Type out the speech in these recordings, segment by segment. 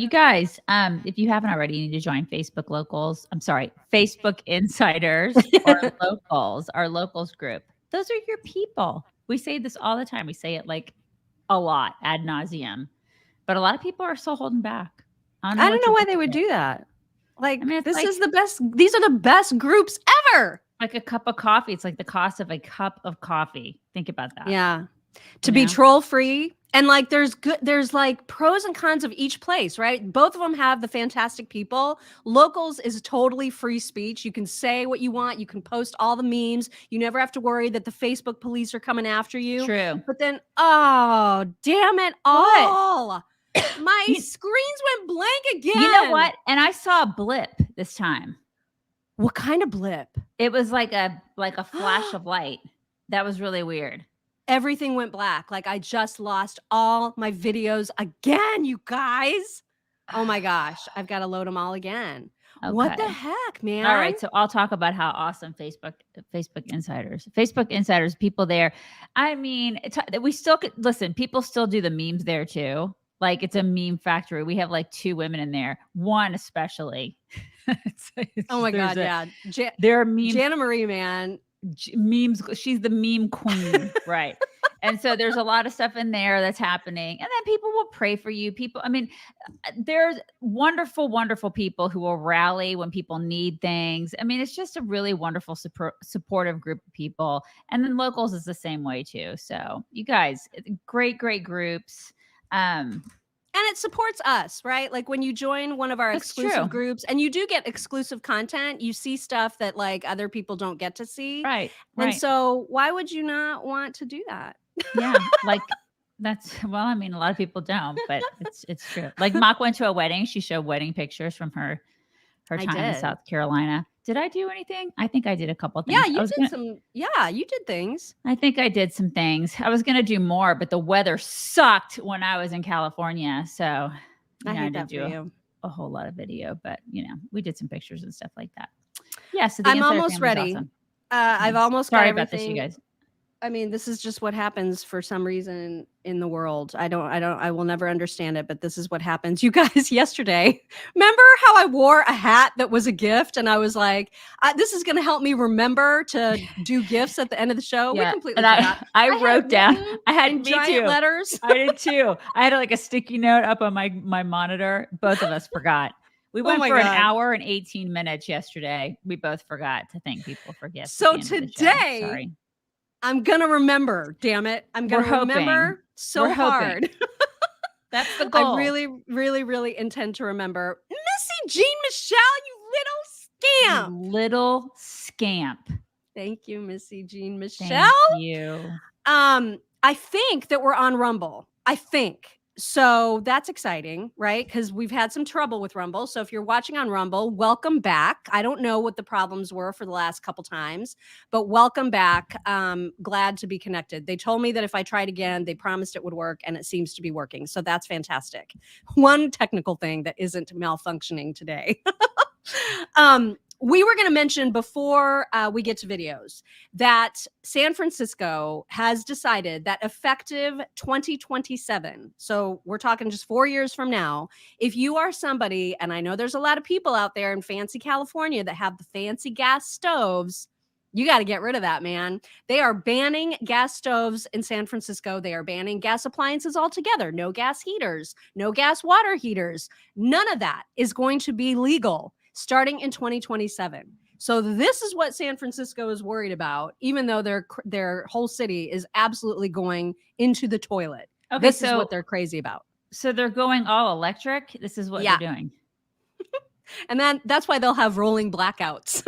You guys, if you haven't already, you need to join Facebook Locals. I'm sorry, Facebook Insiders or Locals, our Locals group. Those are your people. We say this all the time. We say it like a lot, ad nauseum. But a lot of people are still holding back. I don't know why they would do that. Like, I mean, this is the best. These are the best groups ever. Like a cup of coffee. It's like the cost of a cup of coffee. Think about that. Yeah. To be troll free. And like, there's like pros and cons of each place, right? Both of them have the fantastic people. Locals is totally free speech. You can say what you want. You can post all the memes. You never have to worry that the Facebook police are coming after you. True. But then, oh, damn it all. My screens went blank again. You know what? And I saw a blip this time. What kind of blip? It was like a flash of light. That was really weird. Everything went black. Like I just lost all my videos again, you guys. Oh my gosh. I've got to load them all again. Okay. What the heck, man? All right. So I'll talk about how awesome Facebook Insiders, people there. I mean, we still could listen. People still do the memes there too. Like it's a meme factory. We have like 2 women in there. One especially. Oh my God. Yeah. They're memes. Jana Marie, man. Memes. She's the meme queen. Right. And so there's a lot of stuff in there that's happening. And then people will pray for you. People, I mean, there's wonderful, wonderful people who will rally when people need things. I mean, it's just a really wonderful, supportive group of people. And then Locals is the same way too. So you guys, great, great groups. And it supports us, right? Like when you join one of our exclusive groups and you do get exclusive content, you see stuff that like other people don't get to see. Right. And so why would you not want to do that? Yeah. Like well, I mean, a lot of people don't, but it's true. Like Mock went to a wedding. She showed wedding pictures from her time in South Carolina. Did I do anything? I think I did a couple things. Yeah, you did things. I think I did some things. I was going to do more, but the weather sucked when I was in California. So I didn't do a whole lot of video, but we did some pictures and stuff like that. Yeah. So I'm almost ready. Awesome. I've almost got everything. Sorry about this, you guys. I mean, this is just what happens for some reason in the world. I will never understand it, but this is what happens. You guys, yesterday, remember how I wore a hat that was a gift? And I was like, this is going to help me remember to do gifts at the end of the show. Yeah. We completely forgot. I wrote down, I had giant letters. I did too. I had like a sticky note up on my monitor. Both of us forgot. We went for an hour and 18 minutes yesterday. We both forgot to thank people for gifts. So today, sorry. I'm going to remember, damn it. I'm going to remember so hard. That's the goal. I really, really, really intend to remember. Missy Jean Michelle, you little scamp. You little scamp. Thank you, Missy Jean Michelle. Thank you. I think that we're on Rumble. I think. So that's exciting, right? Because we've had some trouble with Rumble. So if you're watching on Rumble, welcome back. I don't know what the problems were for the last couple times, but welcome back. Glad to be connected. They told me that if I tried again, they promised it would work, and it seems to be working. So that's fantastic. One technical thing that isn't malfunctioning today. We were going to mention before we get to videos that San Francisco has decided that effective 2027, so we're talking just 4 years from now, if you are somebody, and I know there's a lot of people out there in fancy California that have the fancy gas stoves, you got to get rid of that, man. They are banning gas stoves in San Francisco. They are banning gas appliances altogether. No gas heaters, no gas water heaters. None of that is going to be legal starting in 2027. So this is what San Francisco is worried about, even though their whole city is absolutely going into the toilet. Okay, this is what they're crazy about. So they're going all electric. This is what they're doing. And that's why they'll have rolling blackouts.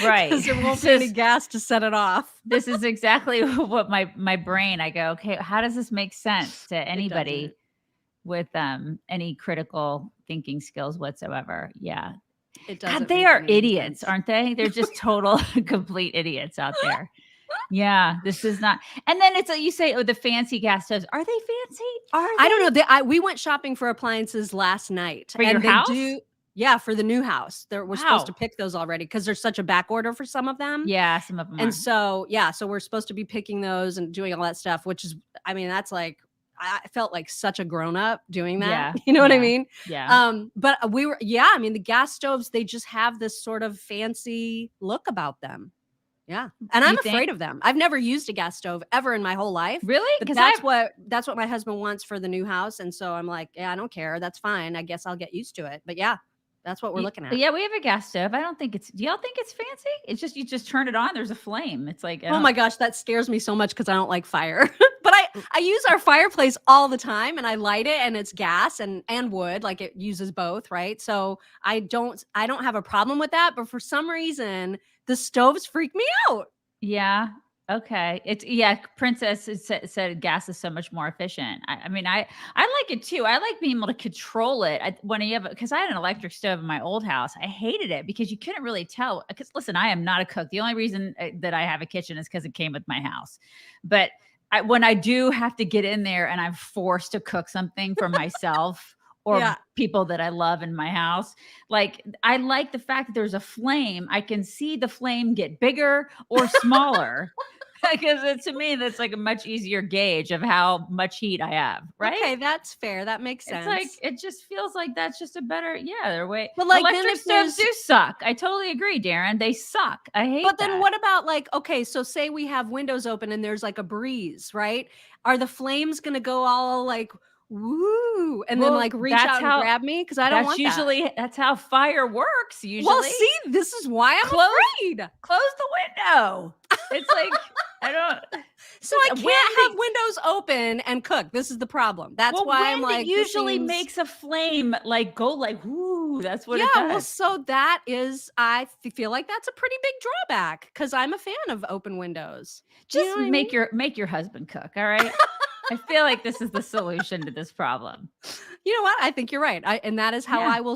Right. Because there won't be any gas to set it off. This is exactly what my brain, I go, okay, how does this make sense to anybody with any critical thinking skills whatsoever? Yeah. It doesn't. God, they are idiots, aren't they? They're just total, complete idiots out there. Yeah, this is not. And then it's you say, oh, the fancy gas stoves. Are they fancy? I don't know. We went shopping for appliances last night. For your house? Yeah, for the new house. We're supposed to pick those already because there's such a back order for some of them. Yeah, some of them and so we're supposed to be picking those and doing all that stuff, which is, I mean, that's like I felt like such a grown up doing that. Yeah. You know what I Yeah. mean? Yeah. But we were, I mean, the gas stoves, they just have this sort of fancy look about them. Yeah. And I'm You think? afraid of them. I've never used a gas stove ever in my whole life. Really? But Because that's what my husband wants for the new house. And so I'm like, yeah, I don't care. That's fine. I guess I'll get used to it. But yeah, that's what we're looking at. Yeah, we have a gas stove. I don't think it's. Do y'all think it's fancy? It's just you just turn it on. There's a flame. It's like Oh my gosh, that scares me so much because I don't like fire. But I use our fireplace all the time, and I light it, and it's gas and wood, like it uses both, right? So I don't have a problem with that. But for some reason, the stoves freak me out. Yeah. Okay. It's Princess said gas is so much more efficient. I mean, I like it too. I like being able to control it. When you have because I had an electric stove in my old house. I hated it because you couldn't really tell. Because listen, I am not a cook. The only reason that I have a kitchen is because it came with my house. But when I do have to get in there and I'm forced to cook something for myself or people that I love in my house, like I like the fact that there's a flame. I can see the flame get bigger or smaller. Because to me, that's like a much easier gauge of how much heat I have, right? Okay, that's fair. That makes sense. It's like it just feels like that's just a better, their way. But like electric stoves do suck. I totally agree, Darren. They suck. I hate. But then what about like, okay, so say we have windows open and there's like a breeze, right? Are the flames gonna go all like woo and then like reach out and grab me? Because I don't want that. That's how fire works. Usually, well, see, this is why I'm afraid. Close the window. It's like I don't. So I can't have windows open and cook. This is the problem. That's why I'm like. It usually makes a flame like go like whoo. That's what it does. Well, so that is. I feel like that's a pretty big drawback because I'm a fan of open windows. Just make your husband cook. All right. I feel like this is the solution to this problem. You know what? I think you're right. And that is how I will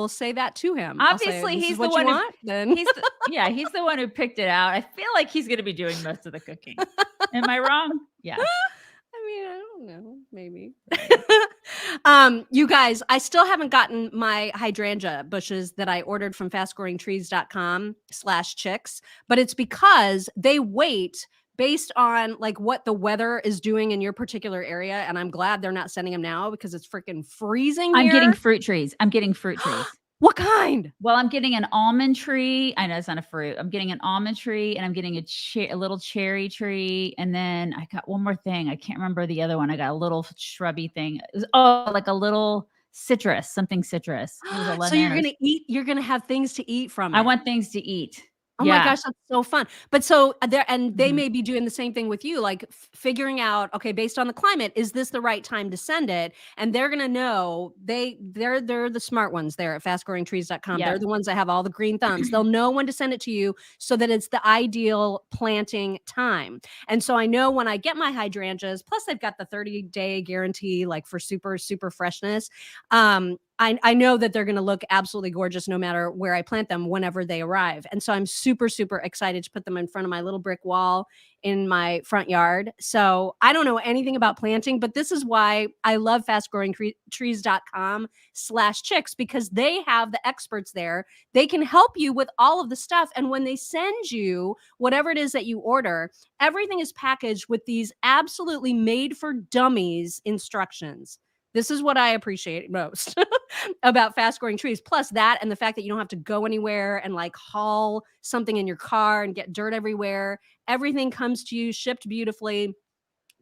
say that to him. Obviously, he's the one he's the one who picked it out. I feel like he's going to be doing most of the cooking. Am I wrong? Yeah. I mean, I don't know. Maybe. You guys, I still haven't gotten my hydrangea bushes that I ordered from fastgrowingtrees.com/chicks, but it's because they wait based on like what the weather is doing in your particular area. And I'm glad they're not sending them now because it's freaking freezing here. I'm getting fruit trees. What kind? Well, I'm getting an almond tree. I know it's not a fruit. I'm getting an almond tree and I'm getting a little cherry tree. And then I got one more thing. I can't remember the other one. I got a little shrubby thing. Like a little citrus, something citrus. So you're going to eat, you're going to have things to eat from it. I want things to eat. Oh my gosh, that's so fun. But so they may be doing the same thing with you, like figuring out, okay, based on the climate, is this the right time to send it? And they're going to know they're the smart ones there at fastgrowingtrees.com. They're the ones that have all the green thumbs. They'll know when to send it to you so that it's the ideal planting time. And so I know when I get my hydrangeas, plus they've got the 30-day guarantee, like for super, super freshness. I know that they're going to look absolutely gorgeous no matter where I plant them whenever they arrive. And so I'm super, super excited to put them in front of my little brick wall in my front yard. So I don't know anything about planting, but this is why I love fastgrowingtrees.com/chicks because they have the experts there. They can help you with all of the stuff. And when they send you whatever it is that you order, everything is packaged with these absolutely made for dummies instructions. This is what I appreciate most about Fast Growing Trees. Plus that and the fact that you don't have to go anywhere and like haul something in your car and get dirt everywhere. Everything comes to you shipped beautifully.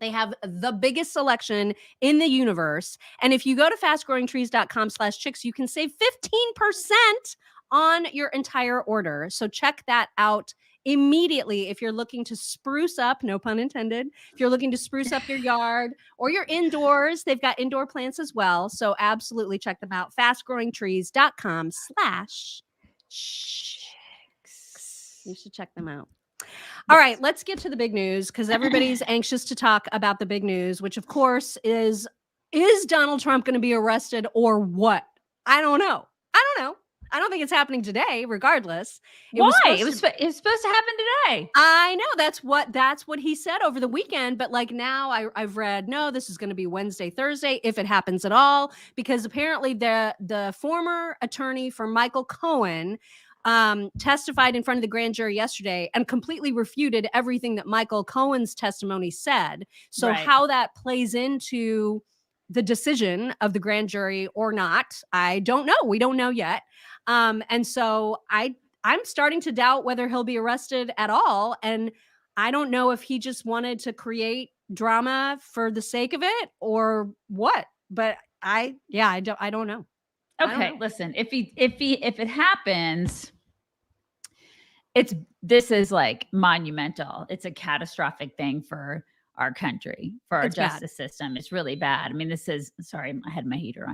They have the biggest selection in the universe. And if you go to fastgrowingtrees.com/chicks, you can save 15% on your entire order. So check that out immediately if you're looking to spruce up, no pun intended, if you're looking to spruce up your yard or your indoors, they've got indoor plants as well. So absolutely check them out. fastgrowingtrees.com/chicks. You should check them out. All right, let's get to the big news because everybody's anxious to talk about the big news, which of course is Donald Trump going to be arrested or what? I don't know. I don't think it's happening today, regardless. Why? It was supposed to happen today. I know that's what he said over the weekend. But like now I've read, no, this is going to be Wednesday, Thursday, if it happens at all, because apparently the former attorney for Michael Cohen testified in front of the grand jury yesterday and completely refuted everything that Michael Cohen's testimony said. So how that plays into the decision of the grand jury or not, I don't know. We don't know yet. And so I'm starting to doubt whether he'll be arrested at all. And I don't know if he just wanted to create drama for the sake of it or what. But I don't know. Okay, listen, if it happens, this is like monumental. It's a catastrophic thing for our country, for our justice system. It's really bad. I mean, sorry, I had my heater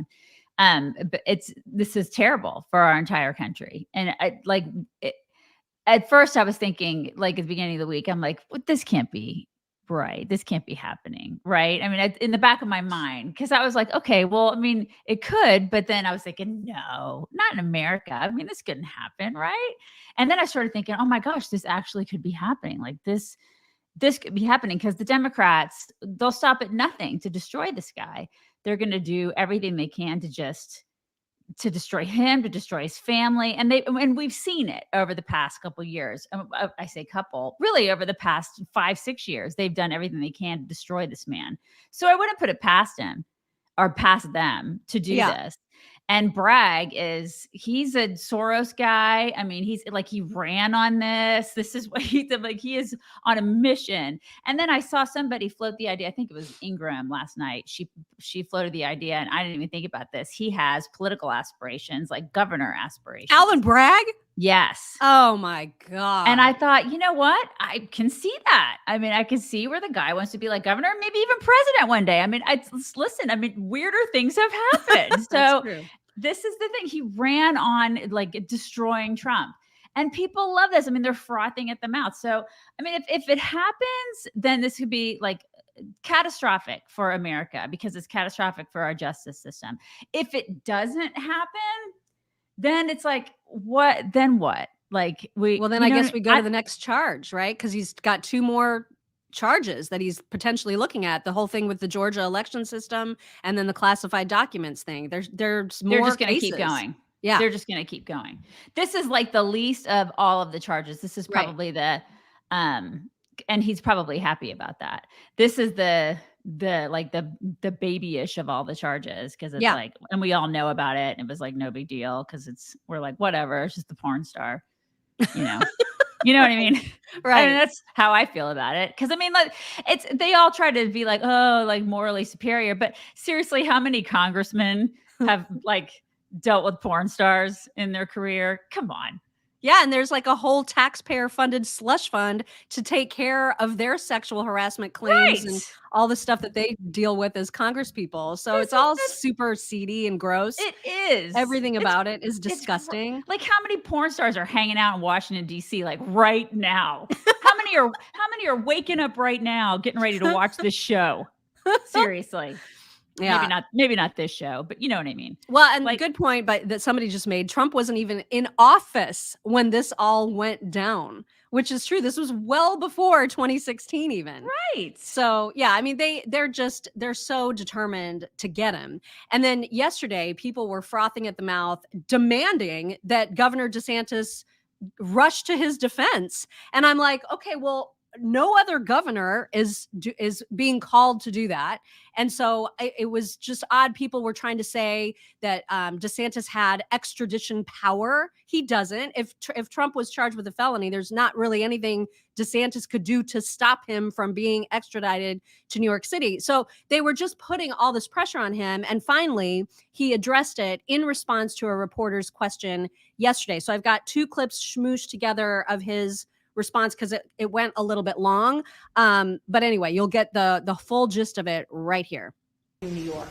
on. But this is terrible for our entire country. And at first I was thinking, like, at the beginning of the week, I'm like, well, this can't be right. This can't be happening. Right. I mean, in the back of my mind, because I was like, okay, well, I mean, it could, but then I was thinking, no, not in America. I mean, this couldn't happen. Right. And then I started thinking, oh my gosh, this actually could be happening. Like this could be happening because the Democrats, they'll stop at nothing to destroy this guy. They're going to do everything they can to destroy him, to destroy his family. And we've seen it over the past couple years. I say couple, really over the past 5-6 years, they've done everything they can to destroy this man. So I wouldn't put it past him or past them to do this. And Bragg he's a Soros guy. I mean, he ran on this. This is what he did. Like, he is on a mission. And then I saw somebody float the idea. I think it was Ingram last night. She floated the idea, and I didn't even think about this. He has political aspirations, like governor aspirations. Alvin Bragg? Yes. Oh my God. And I thought, you know what? I can see that. I mean, I can see where the guy wants to be like governor, maybe even president one day. I mean, listen, weirder things have happened. So this is the thing. He ran on like destroying Trump. And people love this. I mean, they're frothing at the mouth. So, I mean, if it happens, then this could be like catastrophic for America because it's catastrophic for our justice system. If it doesn't happen, then it's like, what? Then what? Like I guess we go to the next charge, right? Because he's got 2 more charges that he's potentially looking at. The whole thing with the Georgia election system, and then the classified documents thing. There's more. They're just going to keep going. Yeah, they're just going to keep going. This is like the least of all of the charges. This is probably and he's probably happy about that. This is the babyish of all the charges, because it's like, and we all know about it, and it was like no big deal because we're like, whatever, it's just the porn star, you know. You know what I mean? Right. I mean, that's how I feel about it. Because I mean, like, they all try to be like, oh, like morally superior, but seriously, how many congressmen have like dealt with porn stars in their career? Come on. Yeah, and there's like a whole taxpayer-funded slush fund to take care of their sexual harassment claims and all the stuff that they deal with as congresspeople. So it's all super seedy and gross. It is. Everything about it is disgusting. Like, how many porn stars are hanging out in Washington, D.C. like right now? How many are waking up right now, getting ready to watch this show? Seriously. Yeah. Maybe not this show, but you know what I mean. Well, and like, good point that somebody just made. Trump wasn't even in office when this all went down, which is true. This was well before 2016 even. Right. So, yeah, I mean, they're so determined to get him. And then yesterday, people were frothing at the mouth, demanding that Governor DeSantis rush to his defense. And I'm like, okay, well, no other governor is being called to do that. And so it was just odd. People were trying to say that DeSantis had extradition power. He doesn't. If Trump was charged with a felony, there's not really anything DeSantis could do to stop him from being extradited to New York City. So they were just putting all this pressure on him. And finally, he addressed it in response to a reporter's question yesterday. So I've got 2 clips smooshed together of his response because it went a little bit long. But anyway, you'll get the full gist of it right here. In New York.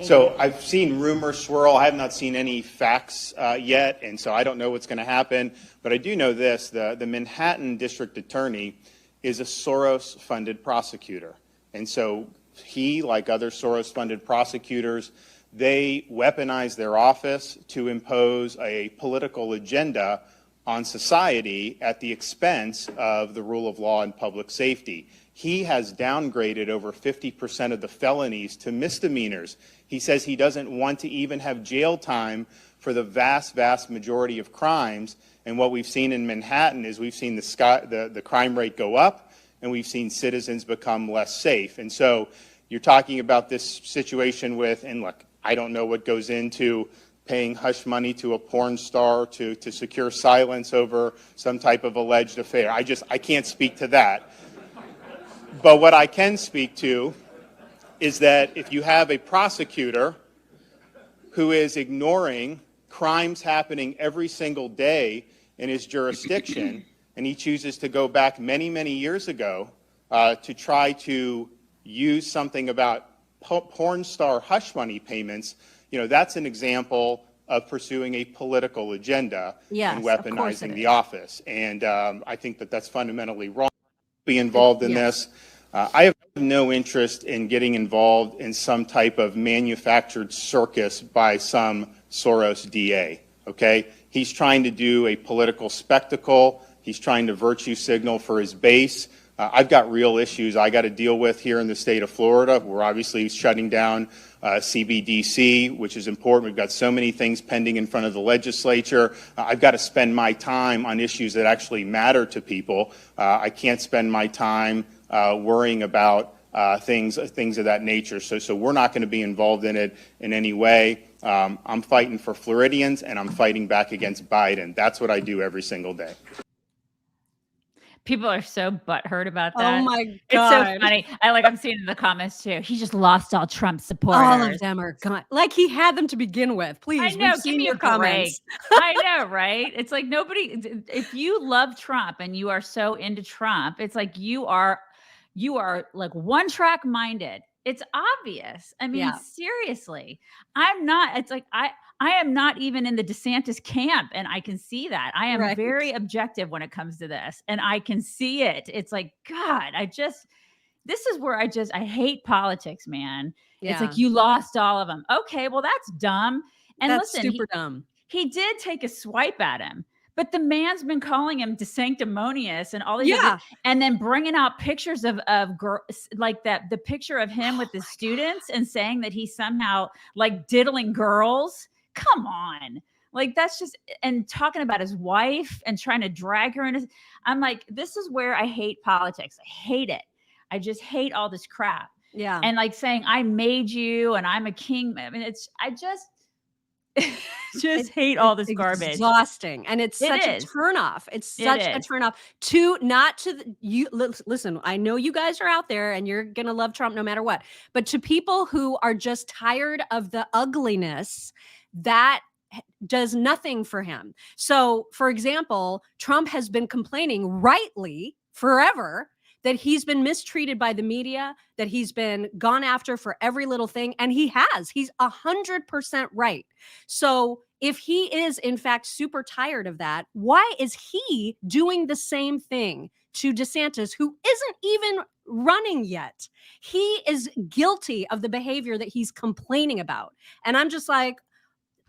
So I've seen rumors swirl. I have not seen any facts yet, and so I don't know what's going to happen. But I do know this: the Manhattan District Attorney is a Soros-funded prosecutor, and so he, like other Soros-funded prosecutors, they weaponize their office to impose a political agenda on society at the expense of the rule of law and public safety. he has downgraded over 50% of the felonies to misdemeanors. He says he doesn't want to even have jail time for the vast, vast majority of crimes. And what we've seen in Manhattan is we've seen the crime rate go up, and we've seen citizens become less safe. And so you're talking about this situation with, and look, I don't know what goes into paying hush money to a porn star to secure silence over some type of alleged affair. I can't speak to that. But what I can speak to is that if you have a prosecutor who is ignoring crimes happening every single day in his jurisdiction, and he chooses to go back many, many years ago to try to use something about porn star hush money payments, that's an example of pursuing a political agenda and weaponizing the office. And I think that that's fundamentally wrong. Be involved in this. I have no interest in getting involved in some type of manufactured circus by some Soros DA, okay? He's trying to do a political spectacle. He's trying to virtue signal for his base. I've got real issues I got to deal with here in the state of Florida. We're obviously shutting down CBDC, which is important. We've got so many things pending in front of the legislature. I've got to spend my time on issues that actually matter to people. I can't spend my time worrying about things of that nature. So we're not going to be involved in it in any way. I'm fighting for Floridians, and I'm fighting back against Biden. That's what I do every single day. People are so butthurt about that. Oh my God. It's so funny. I'm seeing in the comments too. He just lost all Trump supporters. All of them are gone. Like he had them to begin with. Please, I know, we've seen your comments. I know, right? It's like nobody, if you love Trump and you are so into Trump, it's like you are like one track minded. It's obvious. I mean, seriously, I'm not, it's like, I am not even in the DeSantis camp, and I can see that. I am very objective when it comes to this, and I can see it. It's like, God, this is where I hate politics, man. Yeah. It's like, you lost all of them. Okay, well, that's dumb. And that's listen, super dumb. He did take a swipe at him, but the man's been calling him DeSanctimonious and all these, and then bringing out pictures of girls like that, the picture of him with his students and saying that he's somehow like diddling girls. Come on. Like, that's just, and talking about his wife and trying to drag her in. I'm like, this is where I hate politics. I hate it. I just hate all this crap. Yeah. And like saying, I made you and I'm a king. I mean, I just hate all this garbage. Exhausting. And it's such a turnoff. It's such a turnoff listen, I know you guys are out there and you're going to love Trump no matter what, but to people who are just tired of the ugliness, that does nothing for him. So, for example, Trump has been complaining rightly forever that he's been mistreated by the media, that he's been gone after for every little thing. And he's 100% right. So if he is in fact super tired of that, why is he doing the same thing to DeSantis, who isn't even running yet? He is guilty of the behavior that he's complaining about. And I'm just like,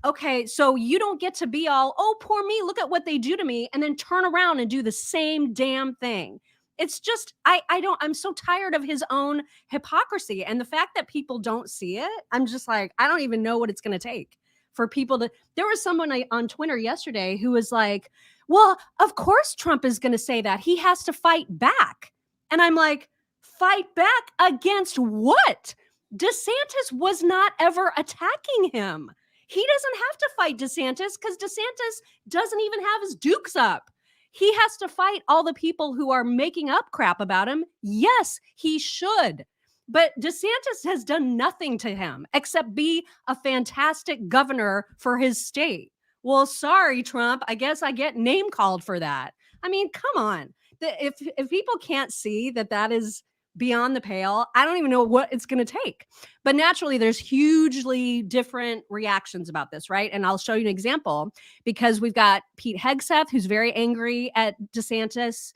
okay, so you don't get to be all, oh, poor me, look at what they do to me, and then turn around and do the same damn thing. It's just, I'm so tired of his own hypocrisy. And the fact that people don't see it, I'm just like, I don't even know what it's going to take for people to, there was someone on Twitter yesterday who was like, well, of course Trump is going to say that. He has to fight back. And I'm like, fight back against what? DeSantis was not ever attacking him. He doesn't have to fight DeSantis because DeSantis doesn't even have his dukes up. He has to fight all the people who are making up crap about him. Yes, he should. But DeSantis has done nothing to him except be a fantastic governor for his state. Well, sorry, Trump. I guess I get name called for that. I mean, come on. If people can't see that is beyond the pale, I don't even know what it's going to take. But naturally, there's hugely different reactions about this, right? And I'll show you an example because we've got Pete Hegseth, who's very angry at DeSantis.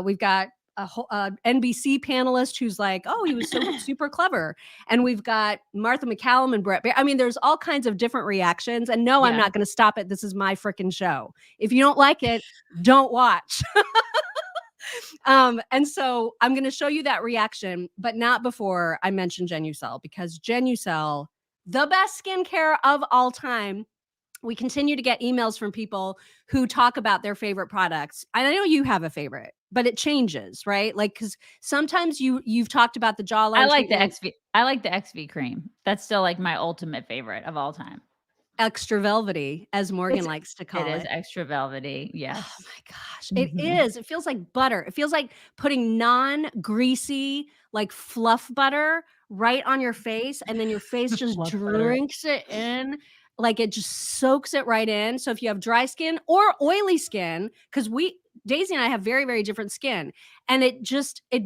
We've got a whole NBC panelist who's like, oh, he was so super clever. And we've got Martha McCallum and Brett. I mean, there's all kinds of different reactions. And no, I'm not going to stop it. This is my freaking show. If you don't like it, don't watch. And so I'm going to show you that reaction, but not before I mention Genucel, because Genucel, the best skincare of all time. We continue to get emails from people who talk about their favorite products. I know you have a favorite, but it changes, right? Like, because sometimes you've talked about the jawline. I like the XV. I like the XV cream. That's still like my ultimate favorite of all time. Extra velvety, as Morgan likes to call it. It is extra velvety. Yes. Oh my gosh. It is. It feels like butter. It feels like putting non-greasy, like fluff butter right on your face. And then your face just drinks it in. Like it just soaks it right in. So if you have dry skin or oily skin, because Daisy and I have very, very different skin, and it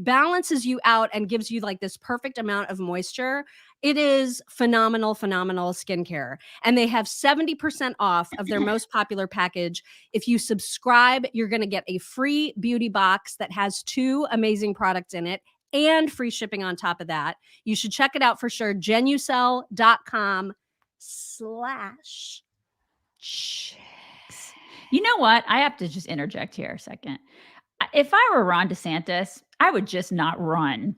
balances you out and gives you like this perfect amount of moisture. It is phenomenal, phenomenal skincare. And they have 70% off of their most popular package. If you subscribe, you're going to get a free beauty box that has 2 amazing products in it and free shipping on top of that. You should check it out for sure. Genucel.com/chicks. You know what? I have to just interject here a second. If I were Ron DeSantis, I would just not run.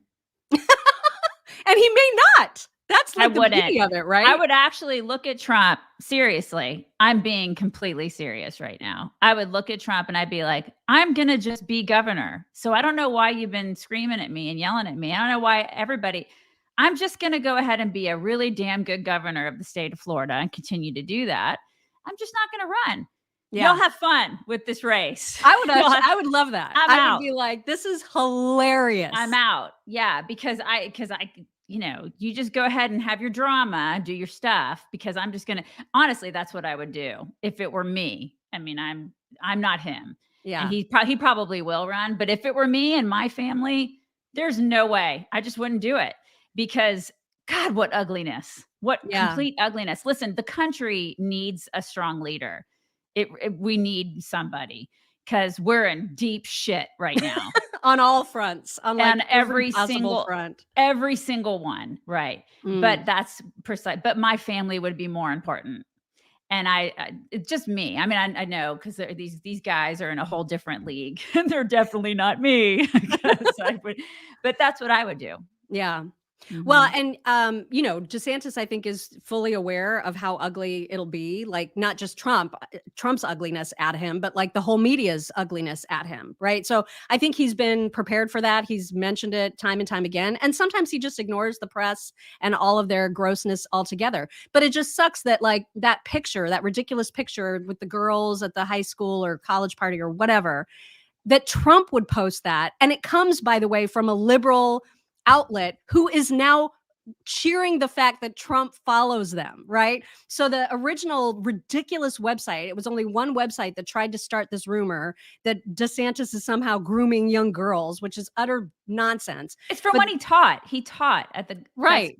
And he may not. That's like the beauty of it, right? I would actually look at Trump. Seriously, I'm being completely serious right now. I would look at Trump and I'd be like, I'm going to just be governor. So I don't know why you've been screaming at me and yelling at me. I don't know why I'm just going to go ahead and be a really damn good governor of the state of Florida and continue to do that. I'm just not going to run. Yeah. You'll have fun with this race. I would love that. I would be like, this is hilarious. I'm out. Yeah. Because I, you just go ahead and have your drama, do your stuff, because I'm just going to, honestly, that's what I would do if it were me. I mean, I'm not him. Yeah. And he probably will run, but if it were me and my family, there's no way. I just wouldn't do it, because God, what ugliness, complete ugliness. Listen, the country needs a strong leader. We need somebody, because we're in deep shit right now. On all fronts, on every single front, every single one, right? But that's precise. But my family would be more important, and it's just me. I mean, I know, because these guys are in a whole different league, and they're definitely not me. But that's what I would do. Yeah. Well, and, DeSantis, I think, is fully aware of how ugly it'll be, like not just Trump's ugliness at him, but like the whole media's ugliness at him. Right. So I think he's been prepared for that. He's mentioned it time and time again. And sometimes he just ignores the press and all of their grossness altogether. But it just sucks that like that ridiculous picture with the girls at the high school or college party or whatever, that Trump would post that. And it comes, by the way, from a liberal outlet who is now cheering the fact that Trump follows them, right? So the original ridiculous website, it was only one website that tried to start this rumor that DeSantis is somehow grooming young girls, which is utter nonsense. It's from when he taught at the right.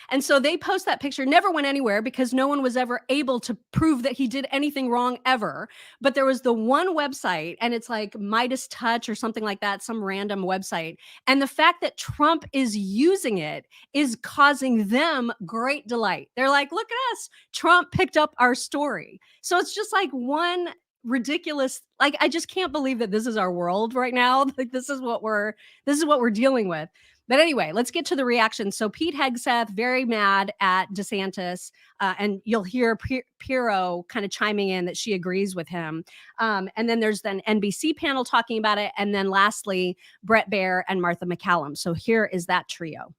And so they post that picture, never went anywhere because no one was ever able to prove that he did anything wrong ever. But there was the one website, and it's like Midas Touch or something like that, some random website. And the fact that Trump is using it is causing them great delight. They're like, look at us. Trump picked up our story. So it's just like one ridiculous, like, I just can't believe that this is our world right now. Like, this is what we're dealing with. But anyway, let's get to the reaction. So Pete Hegseth, very mad at DeSantis, and you'll hear Pirro kind of chiming in that she agrees with him. And then there's an NBC panel talking about it. And then lastly, Bret Baier and Martha McCallum. So here is that trio.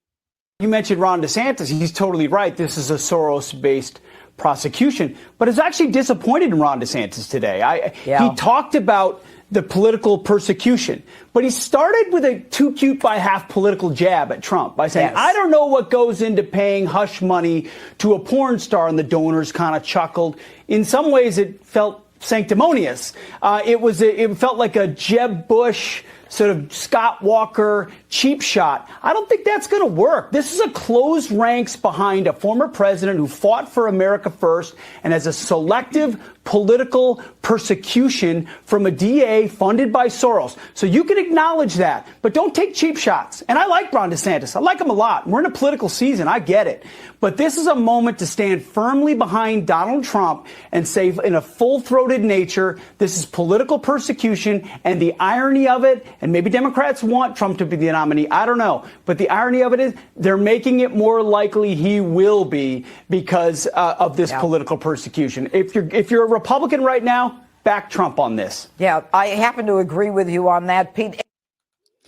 You mentioned Ron DeSantis. He's totally right. This is a Soros-based prosecution, but is actually disappointed in Ron DeSantis today. He talked about the political persecution, but he started with a too cute by half political jab at Trump by saying, I don't know what goes into paying hush money to a porn star, and the donors kind of chuckled. In some ways, it felt sanctimonious. It felt like a Jeb Bush sort of Scott Walker cheap shot. I don't think that's going to work. This is a closed ranks behind a former president who fought for America first and has a selective political persecution from a DA funded by Soros. So you can acknowledge that, but don't take cheap shots. And I like Ron DeSantis. I like him a lot. We're in a political season. I get it. But this is a moment to stand firmly behind Donald Trump and say in a full-throated nature, this is political persecution. And the irony of it, and maybe Democrats want Trump to be the nominee, I don't know. But the irony of it is they're making it more likely he will be because of this political persecution. If you're a Republican right now, back Trump on this. Yeah, I happen to agree with you on that, Pete.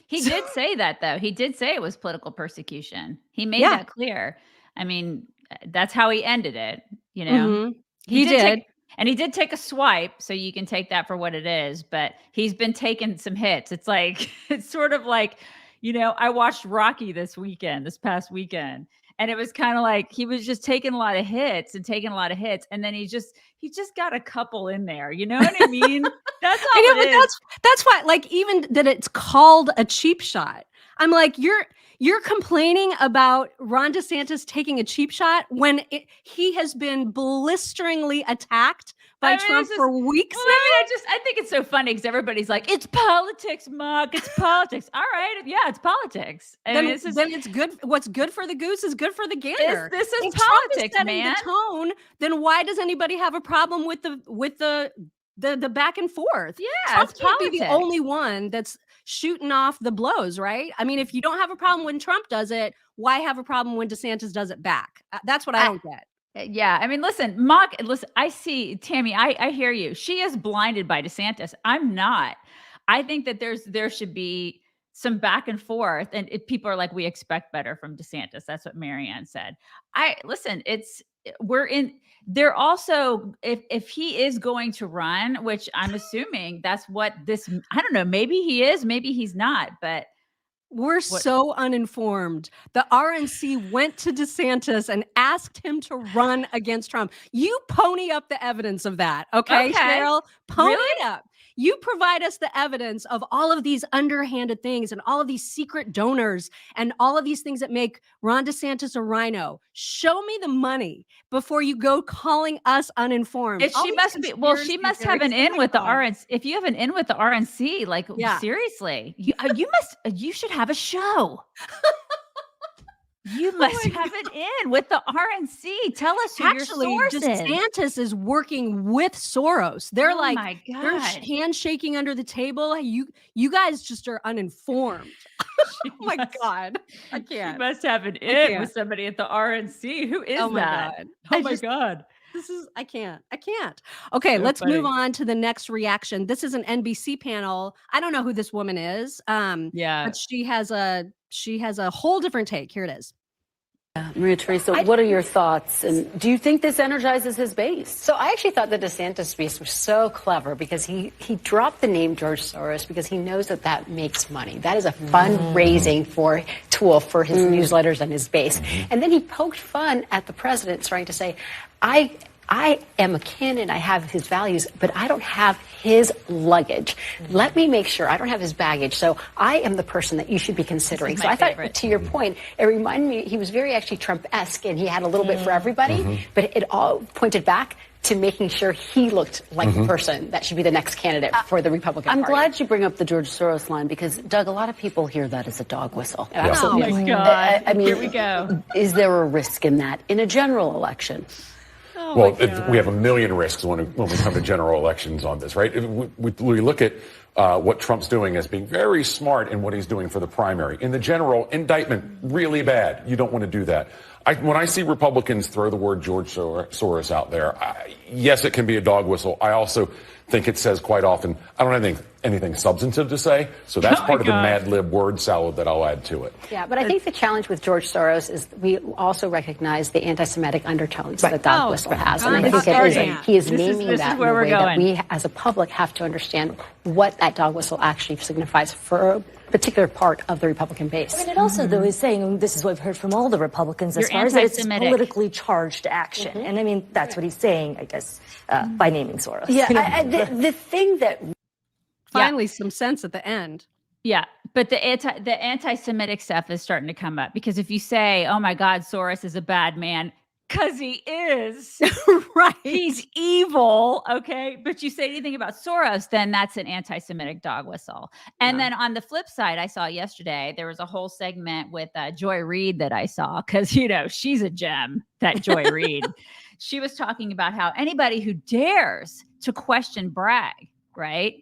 He did say that, though. He did say it was political persecution. He made that clear. I mean, that's how he ended it, you know? Mm-hmm. He did. And he did take a swipe, so you can take that for what it is. But he's been taking some hits. It's like, it's sort of like, you know, I watched Rocky this past weekend. And it was kind of like he was just taking a lot of hits. And then he just got a couple in there. You know what I mean? That's all it is. That's why, like, even that it's called a cheap shot. I'm like, you're complaining about Ron DeSantis taking a cheap shot when he has been blisteringly attacked by Trump for weeks now. I think it's so funny because everybody's like, it's politics, Mark. It's politics. All right. Yeah, it's politics. Then it's good. What's good for the goose is good for the gander. This is if politics, Trump is setting man. the tone, then why does anybody have a problem with the back and forth? Yeah, Trump it's can't politics. be the only one that's shooting off the blows, right? I mean, if you don't have a problem when Trump does it, why have a problem when DeSantis does it back? That's what I don't get. Yeah. I mean, listen, I see, Tammy, I hear you. She is blinded by DeSantis. I'm not. I think that there should be some back and forth. And if people are like, we expect better from DeSantis. That's what Marianne said. They're also, if he is going to run, which I'm assuming that's what I don't know, maybe he is, maybe he's not, but we're so uninformed. The RNC went to DeSantis and asked him to run against Trump. You pony up the evidence of that. Okay. Cheryl, pony it up. You provide us the evidence of all of these underhanded things and all of these secret donors and all of these things that make Ron DeSantis a rhino. Show me the money before you go calling us uninformed. She must have an in with the RNC. If you have an in with the RNC, like seriously, you should have a show. You must have it in with the RNC. Tell us who your source is. DeSantis is working with Soros. They're they're handshaking under the table. You guys just are uninformed. Oh my God. I can't. You must have an in with somebody at the RNC. Who is that? God. Oh my God. I can't. Okay, let's move on to the next reaction. This is an NBC panel. I don't know who this woman is. But she has a whole different take. Here it is. Maria Teresa, what are your thoughts? And do you think this energizes his base? So I actually thought the DeSantis speech was so clever because he dropped the name George Soros because he knows that makes money. That is a fundraising tool for his newsletters and his base. And then he poked fun at the president, trying to say, I am a candidate, I have his values, but I don't have his luggage. Let me make sure I don't have his baggage. So I am the person that you should be considering. So I thought, to your point, it reminded me, he was very actually Trump-esque and he had a little bit for everybody, but it all pointed back to making sure he looked like the person that should be the next candidate for the Republican Party. I'm glad you bring up the George Soros line because, Doug, a lot of people hear that as a dog whistle. Absolutely. Oh my God. I mean, here we go. Is there a risk in that in a general election? Well, we have a million risks when we come to general elections on this, right? We look at what Trump's doing as being very smart in what he's doing for the primary. In the general, indictment, really bad. You don't want to do that. When I see Republicans throw the word George Soros out there, yes, it can be a dog whistle. I also think it says quite often, I don't have anything substantive to say. So that's part of the Mad Lib word salad that I'll add to it. Yeah, but I think the challenge with George Soros is we also recognize the anti-Semitic undertones that dog whistle has. And I think he is naming that in a way that we as a public have to understand what that dog whistle actually signifies for a particular part of the Republican base. I mean, it also, though, is saying, and this is what I've heard from all the Republicans as far as that it's politically charged action. And I mean, that's what he's saying, I guess, by naming Soros. Yeah, the thing that... Finally, some sense at the end. Yeah, but the anti-Semitic stuff is starting to come up because if you say, "Oh my God, Soros is a bad man," because he is, right? He's evil, okay. But you say anything about Soros, then that's an anti-Semitic dog whistle. And then on the flip side, I saw yesterday there was a whole segment with Joy Reid that I saw because she's a gem. That Joy Reid, she was talking about how anybody who dares to question Bragg, right,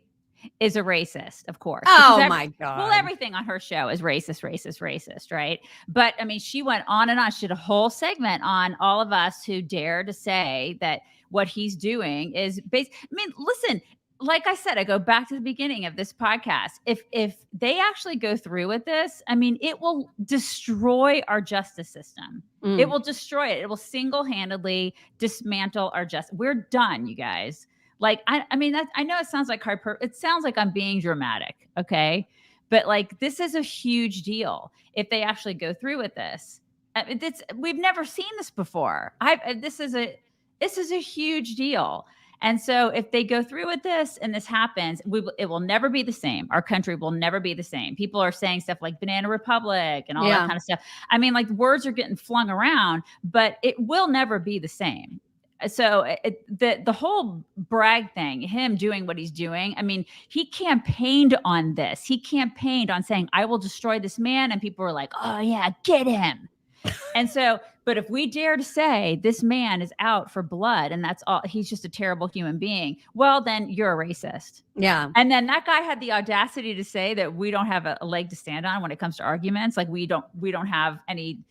is a racist, of course. Oh my God. Well, everything on her show is racist, right? But I mean, she went on and on. She did a whole segment on all of us who dare to say that what he's doing is based. I mean, listen, like I said, I go back to the beginning of this podcast. If they actually go through with this, I mean, it will destroy our justice system. It will destroy it. It will single-handedly dismantle our justice. We're done, you guys. Like, I mean, I know it sounds like it sounds like I'm being dramatic. Okay. But like, this is a huge deal. If they actually go through with this, we've never seen this before. This is a huge deal. And so if they go through with this and this happens, it will never be the same. Our country will never be the same. People are saying stuff like Banana Republic and all that kind of stuff. I mean, like, words are getting flung around, but it will never be the same. So the whole Bragg thing, him doing what he's doing, I mean, he campaigned on this. He campaigned on saying, "I will destroy this man." And people were like, "Oh yeah, get him." And so, but if we dare to say this man is out for blood and that's all, he's just a terrible human being, well, then you're a racist. Yeah. And then that guy had the audacity to say that we don't have a leg to stand on when it comes to arguments. Like we don't have any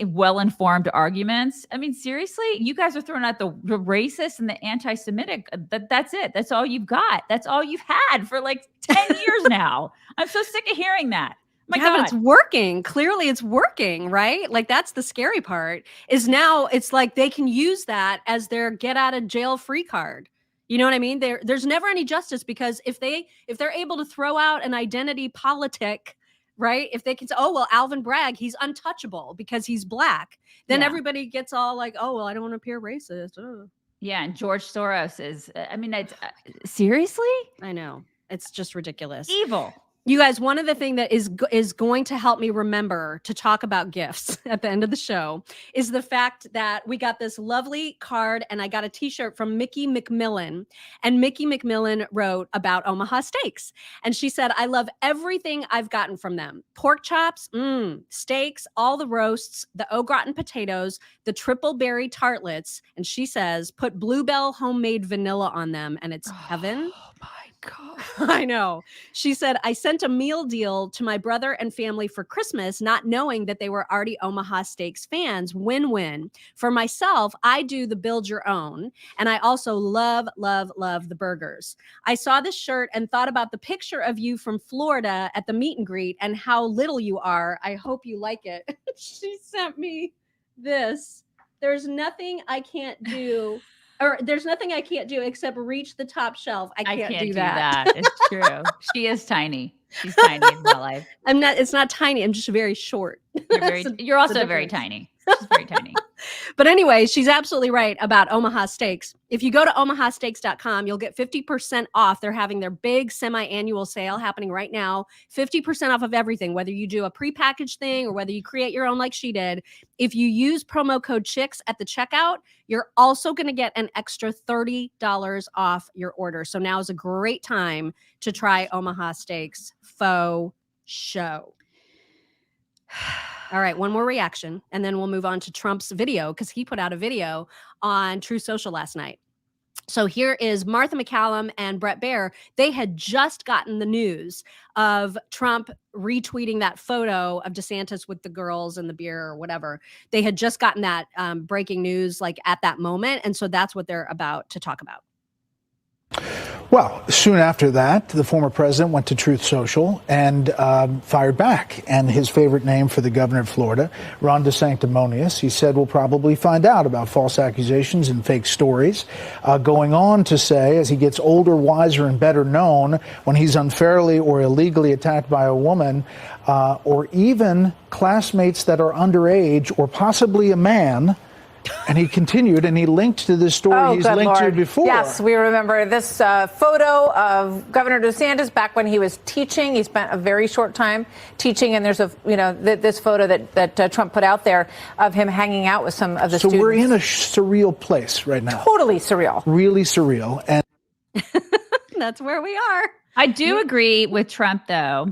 well-informed arguments. I mean, seriously, you guys are throwing out the racist and the anti-Semitic. That's it. That's all you've got. That's all you've had for like 10 years now. I'm so sick of hearing that. My God. But it's working. Clearly it's working, right? Like, that's the scary part, is now it's like they can use that as their get out of jail free card. You know what I mean? There's never any justice, because if they're able to throw out an identity politic, right? If they can say, "Oh, well, Alvin Bragg, he's untouchable because he's black," then everybody gets all like, "Oh, well, I don't want to appear racist." Ugh. Yeah. And George Soros is, I mean, it's seriously? I know. It's just ridiculous. Evil. You guys, one of the things that is going to help me remember to talk about gifts at the end of the show is the fact that we got this lovely card, and I got a t-shirt from Mickey McMillan, and Mickey McMillan wrote about Omaha Steaks. And she said, "I love everything I've gotten from them. Pork chops, steaks, all the roasts, the au gratin potatoes, the triple berry tartlets." And she says, "Put Bluebell homemade vanilla on them and it's heaven." Oh my God. I know. She said, "I sent a meal deal to my brother and family for Christmas, not knowing that they were already Omaha Steaks fans. Win-win. For myself, I do the build your own. And I also love, love, love the burgers. I saw this shirt and thought about the picture of you from Florida at the meet and greet and how little you are. I hope you like it." She sent me this. There's nothing I can't do. Or there's nothing I can't do except reach the top shelf. I can't do that. It's true. She is tiny. She's tiny in real life. It's not tiny. I'm just very short. You're also very tiny. She's very tiny. But anyway, she's absolutely right about Omaha Steaks. If you go to omahasteaks.com, you'll get 50% off. They're having their big semi-annual sale happening right now. 50% off of everything, whether you do a prepackaged thing or whether you create your own like she did. If you use promo code CHICKS at the checkout, you're also going to get an extra $30 off your order. So now is a great time to try Omaha Steaks. Faux show. All right, one more reaction, and then we'll move on to Trump's video, because he put out a video on Truth Social last night. So here is Martha McCallum and Brett Baer. They had just gotten the news of Trump retweeting that photo of DeSantis with the girls and the beer or whatever. They had just gotten that breaking news like at that moment, and so that's what they're about to talk about. Well, soon after that, the former president went to Truth Social and fired back. And his favorite name for the governor of Florida, Ron DeSanctimonious, he said, "We'll probably find out about false accusations and fake stories." Going on to say, as he gets older, wiser, and better known, when he's unfairly or illegally attacked by a woman, or even classmates that are underage or possibly a man, And he continued, and he linked to this story he's linked to before. Yes, we remember this photo of Governor DeSantis back when he was teaching. He spent a very short time teaching, and there's this photo that Trump put out there of him hanging out with some of the students. So we're in a surreal place right now. Totally surreal. Really surreal. And that's where we are. I do agree with Trump, though,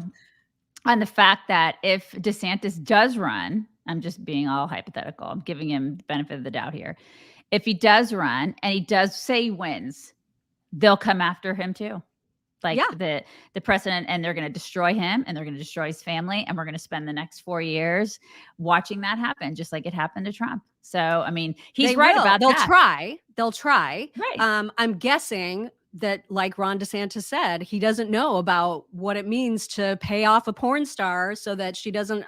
on the fact that if DeSantis does run, I'm just being all hypothetical. I'm giving him the benefit of the doubt here. If he does run and he does say he wins, they'll come after him too. Like the president, and they're going to destroy him and they're going to destroy his family. And we're going to spend the next 4 years watching that happen, just like it happened to Trump. So, I mean, he's right about that. They'll try. Right. I'm guessing that, like Ron DeSantis said, he doesn't know about what it means to pay off a porn star so that she doesn't,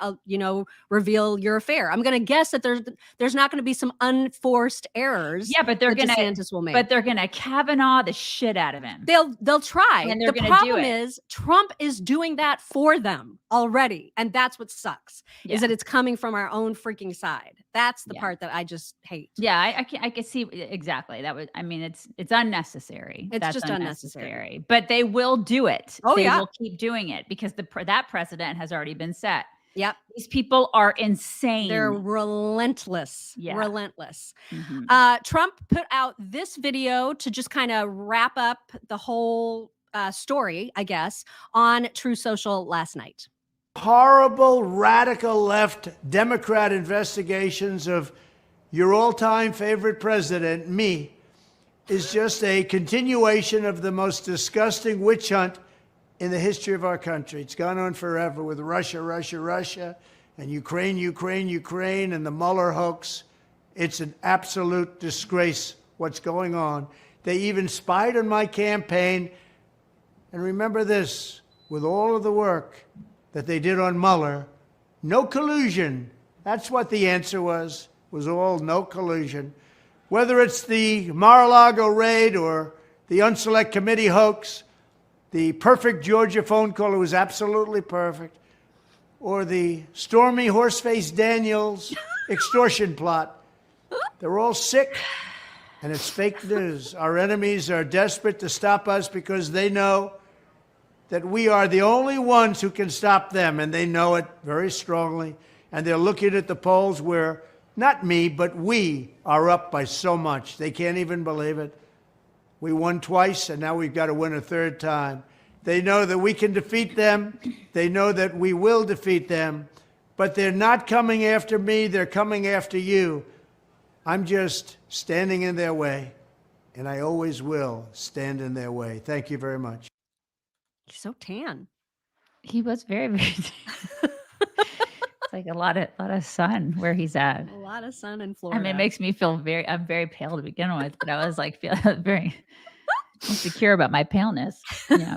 reveal your affair. I'm going to guess that there's not going to be some unforced errors. Yeah, but DeSantis will make. But they're going to Kavanaugh the shit out of him. They'll try. And they're the gonna problem do it. is Trump is doing that for them already, and that's what sucks. Is that it's coming from our own freaking side. That's the part that I just hate. Yeah, I can see exactly. That would, I mean, it's unnecessary. It's just unnecessary. But they will do it. Oh, they will keep doing it because that precedent has already been set. Yep. These people are insane. They're relentless. Yeah. Relentless. Mm-hmm. Trump put out this video to just kind of wrap up the whole story, I guess, on Truth Social last night. Horrible radical left Democrat investigations of your all-time favorite president, me, is just a continuation of the most disgusting witch hunt in the history of our country. It's gone on forever with Russia, and Ukraine, and the Mueller hoax. It's an absolute disgrace what's going on. They even spied on my campaign. And remember this, with all of the work that they did on Mueller, no collusion. That's what the answer was all no collusion. Whether it's the Mar-a-Lago raid or the Unselect Committee hoax, the perfect Georgia phone call, it was absolutely perfect, or the Stormy Horseface Daniels extortion plot, they're all sick, and it's fake news. Our enemies are desperate to stop us because they know that we are the only ones who can stop them, and they know it very strongly. And they're looking at the polls where, not me, but we are up by so much. They can't even believe it. We won twice, and now we've got to win a third time. They know that we can defeat them. They know that we will defeat them. But they're not coming after me. They're coming after you. I'm just standing in their way, and I always will stand in their way. Thank you very much. You're so tan. He was very, very tan. It's like a lot of sun where he's at. A lot of sun in Florida. I mean, it makes me feel I'm very pale to begin with, but I was like, feel very insecure about my paleness. Yeah.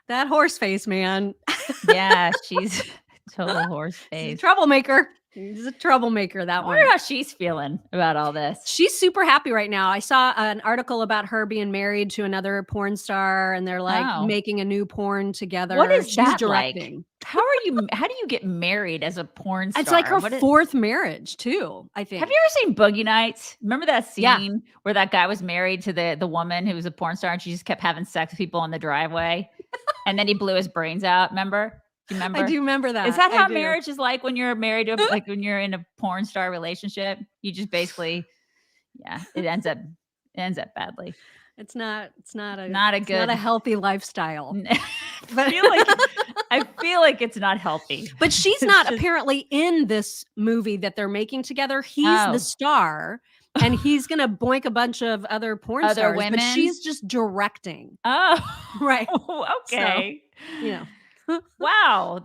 That horse face, man. Yeah, she's total horse face. She's a troublemaker. He's a troublemaker, that one. I wonder how she's feeling about all this. She's super happy right now. I saw an article about her being married to another porn star, and they're like making a new porn together. What is She's that directing. like? How do you get married as a porn star? It's like her fourth marriage too, I think. Have you ever seen Boogie Nights? Remember that scene where that guy was married to the woman who was a porn star and she just kept having sex with people in the driveway? And then he blew his brains out, remember? Do you remember? I do remember that. Is that how marriage is like when you're married to, like when you're in a porn star relationship? You just basically, it ends up badly. It's not a healthy lifestyle. I feel like it's not healthy. But she's not apparently in this movie that they're making together. He's the star. And he's going to boink a bunch of other porn stars. Women. But she's just directing. Oh, right. Okay. So, wow.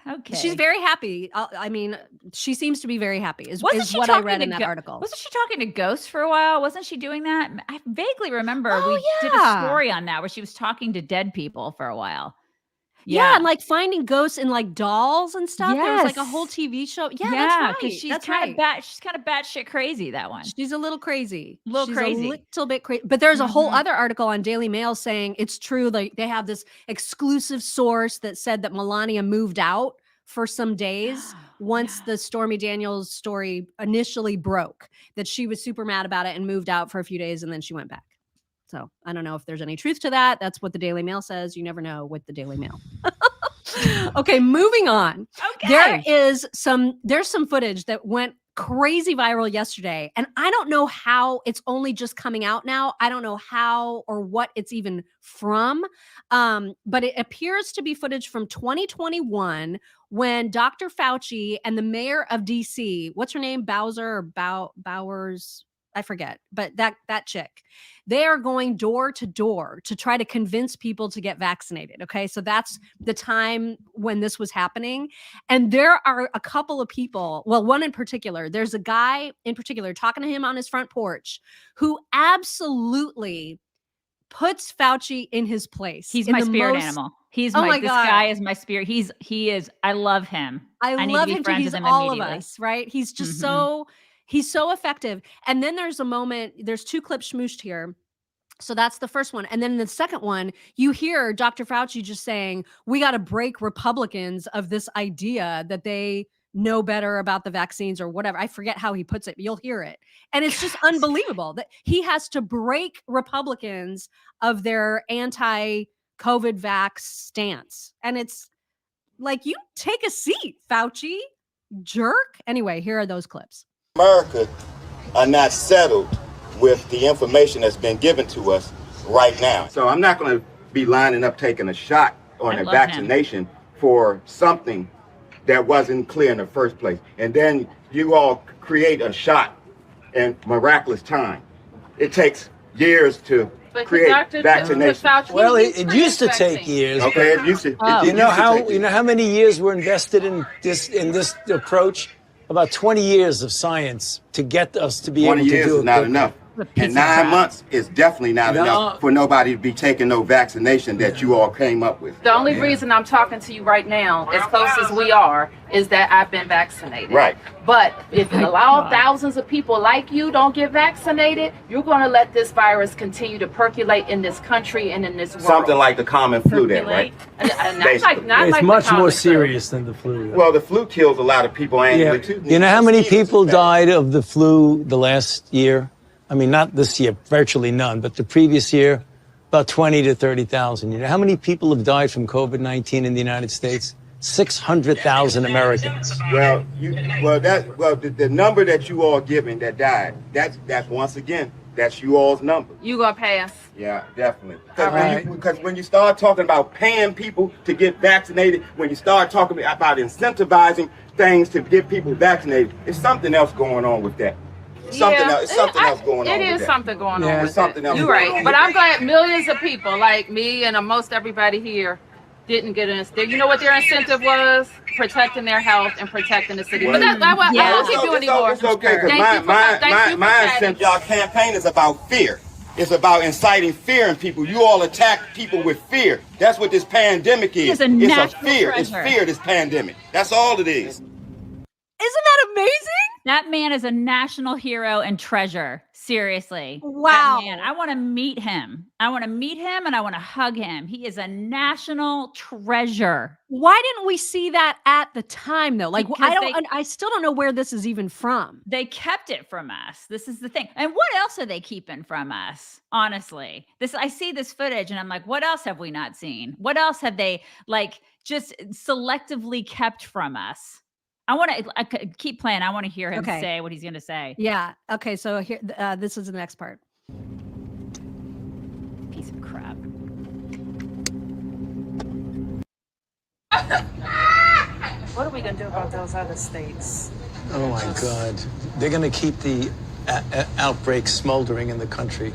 Okay. She's very happy. I mean, she seems to be very happy is what I read in that article. Wasn't she talking to ghosts for a while? Wasn't she doing that? I vaguely remember we did a story on that where she was talking to dead people for a while. Yeah, and like finding ghosts in like dolls and stuff. There was like a whole TV show. Yeah, that's right. She's kind of batshit crazy, that one. She's a little crazy. She's a little bit crazy. But there's a whole other article on Daily Mail saying it's true. Like they have this exclusive source that said that Melania moved out for some days once the Stormy Daniels story initially broke, that she was super mad about it and moved out for a few days and then she went back. So I don't know if there's any truth to that. That's what the Daily Mail says. You never know with the Daily Mail. Okay, moving on. Okay. There's some footage that went crazy viral yesterday, and I don't know how it's only just coming out now. I don't know how or what it's even from, but it appears to be footage from 2021 when Dr. Fauci and the mayor of DC, what's her name, Bowers, I forget, but that chick, they are going door to door to try to convince people to get vaccinated. Okay. So that's the time when this was happening. And there are a couple of people, well, one in particular, there's a guy in particular talking to him on his front porch who absolutely puts Fauci in his place. He's my spirit animal. He's oh my this God. guy is my spirit. He is, I love him. I need love to be him too. friends He's with him all of immediately. us, right? He's just he's so effective. And then there's a moment, there's two clips smooshed here. So that's the first one. And then the second one, you hear Dr. Fauci just saying, we got to break Republicans of this idea that they know better about the vaccines or whatever. I forget how he puts it, but you'll hear it. And it's just unbelievable that he has to break Republicans of their anti-COVID vax stance. And it's like, you take a seat, Fauci, jerk. Anyway, here are those clips. America are not settled with the information that's been given to us right now. So I'm not going to be lining up taking a shot on a vaccination for something that wasn't clear in the first place. And then you all create a shot in miraculous time. It takes years to create vaccination. Well, it used to take years. Okay, it used to. You know how many years were invested in this approach? About 20 years of science to get us to be able to do it. 20 years is not enough. And 9 months is definitely not enough for nobody to be taking no vaccination that you all came up with. The only reason I'm talking to you right now, as close as we are, is that I've been vaccinated. Right. But if you allow thousands of people like you don't get vaccinated, you're going to let this virus continue to percolate in this country and in this world. Something like the common flu then, right? It's much more serious than the flu. Well, the flu kills a lot of people annually too. You know how many people died of the flu the last year? I mean, not this year, virtually none, but the previous year, about 20 to 30,000. You know how many people have died from COVID-19 in the United States? 600,000 Americans. Well, the number that you all giving that died, that's once again, that's you all's number. You gonna pass? Yeah, definitely. Because when you start talking about paying people to get vaccinated, when you start talking about incentivizing things to get people vaccinated, there's something else going on with that. Something else going on. It is something going on. There's something else. You're right. But I'm glad millions of people like me and most everybody here didn't get an. You know what their incentive was? Protecting their health and protecting the city. But that's not what I won't keep you anymore. It's okay, because my incentive, y'all campaign is about fear. It's about inciting fear in people. You all attack people with fear. That's what this pandemic is. It's a fear. It's fear, this pandemic. That's all it is. Isn't that amazing? That man is a national hero and treasure. Seriously. Wow. That man, I want to meet him. I want to meet him and I want to hug him. He is a national treasure. Why didn't we see that at the time though? Like, I still don't know where this is even from. They kept it from us. This is the thing. And what else are they keeping from us? Honestly, I see this footage and I'm like, what else have we not seen? What else have they just selectively kept from us? I keep playing. I want to hear him say what he's going to say. Yeah. Okay. So here, this is the next part. Piece of crap. What are we going to do about those other states? Oh my God. They're going to keep the outbreak smoldering in the country.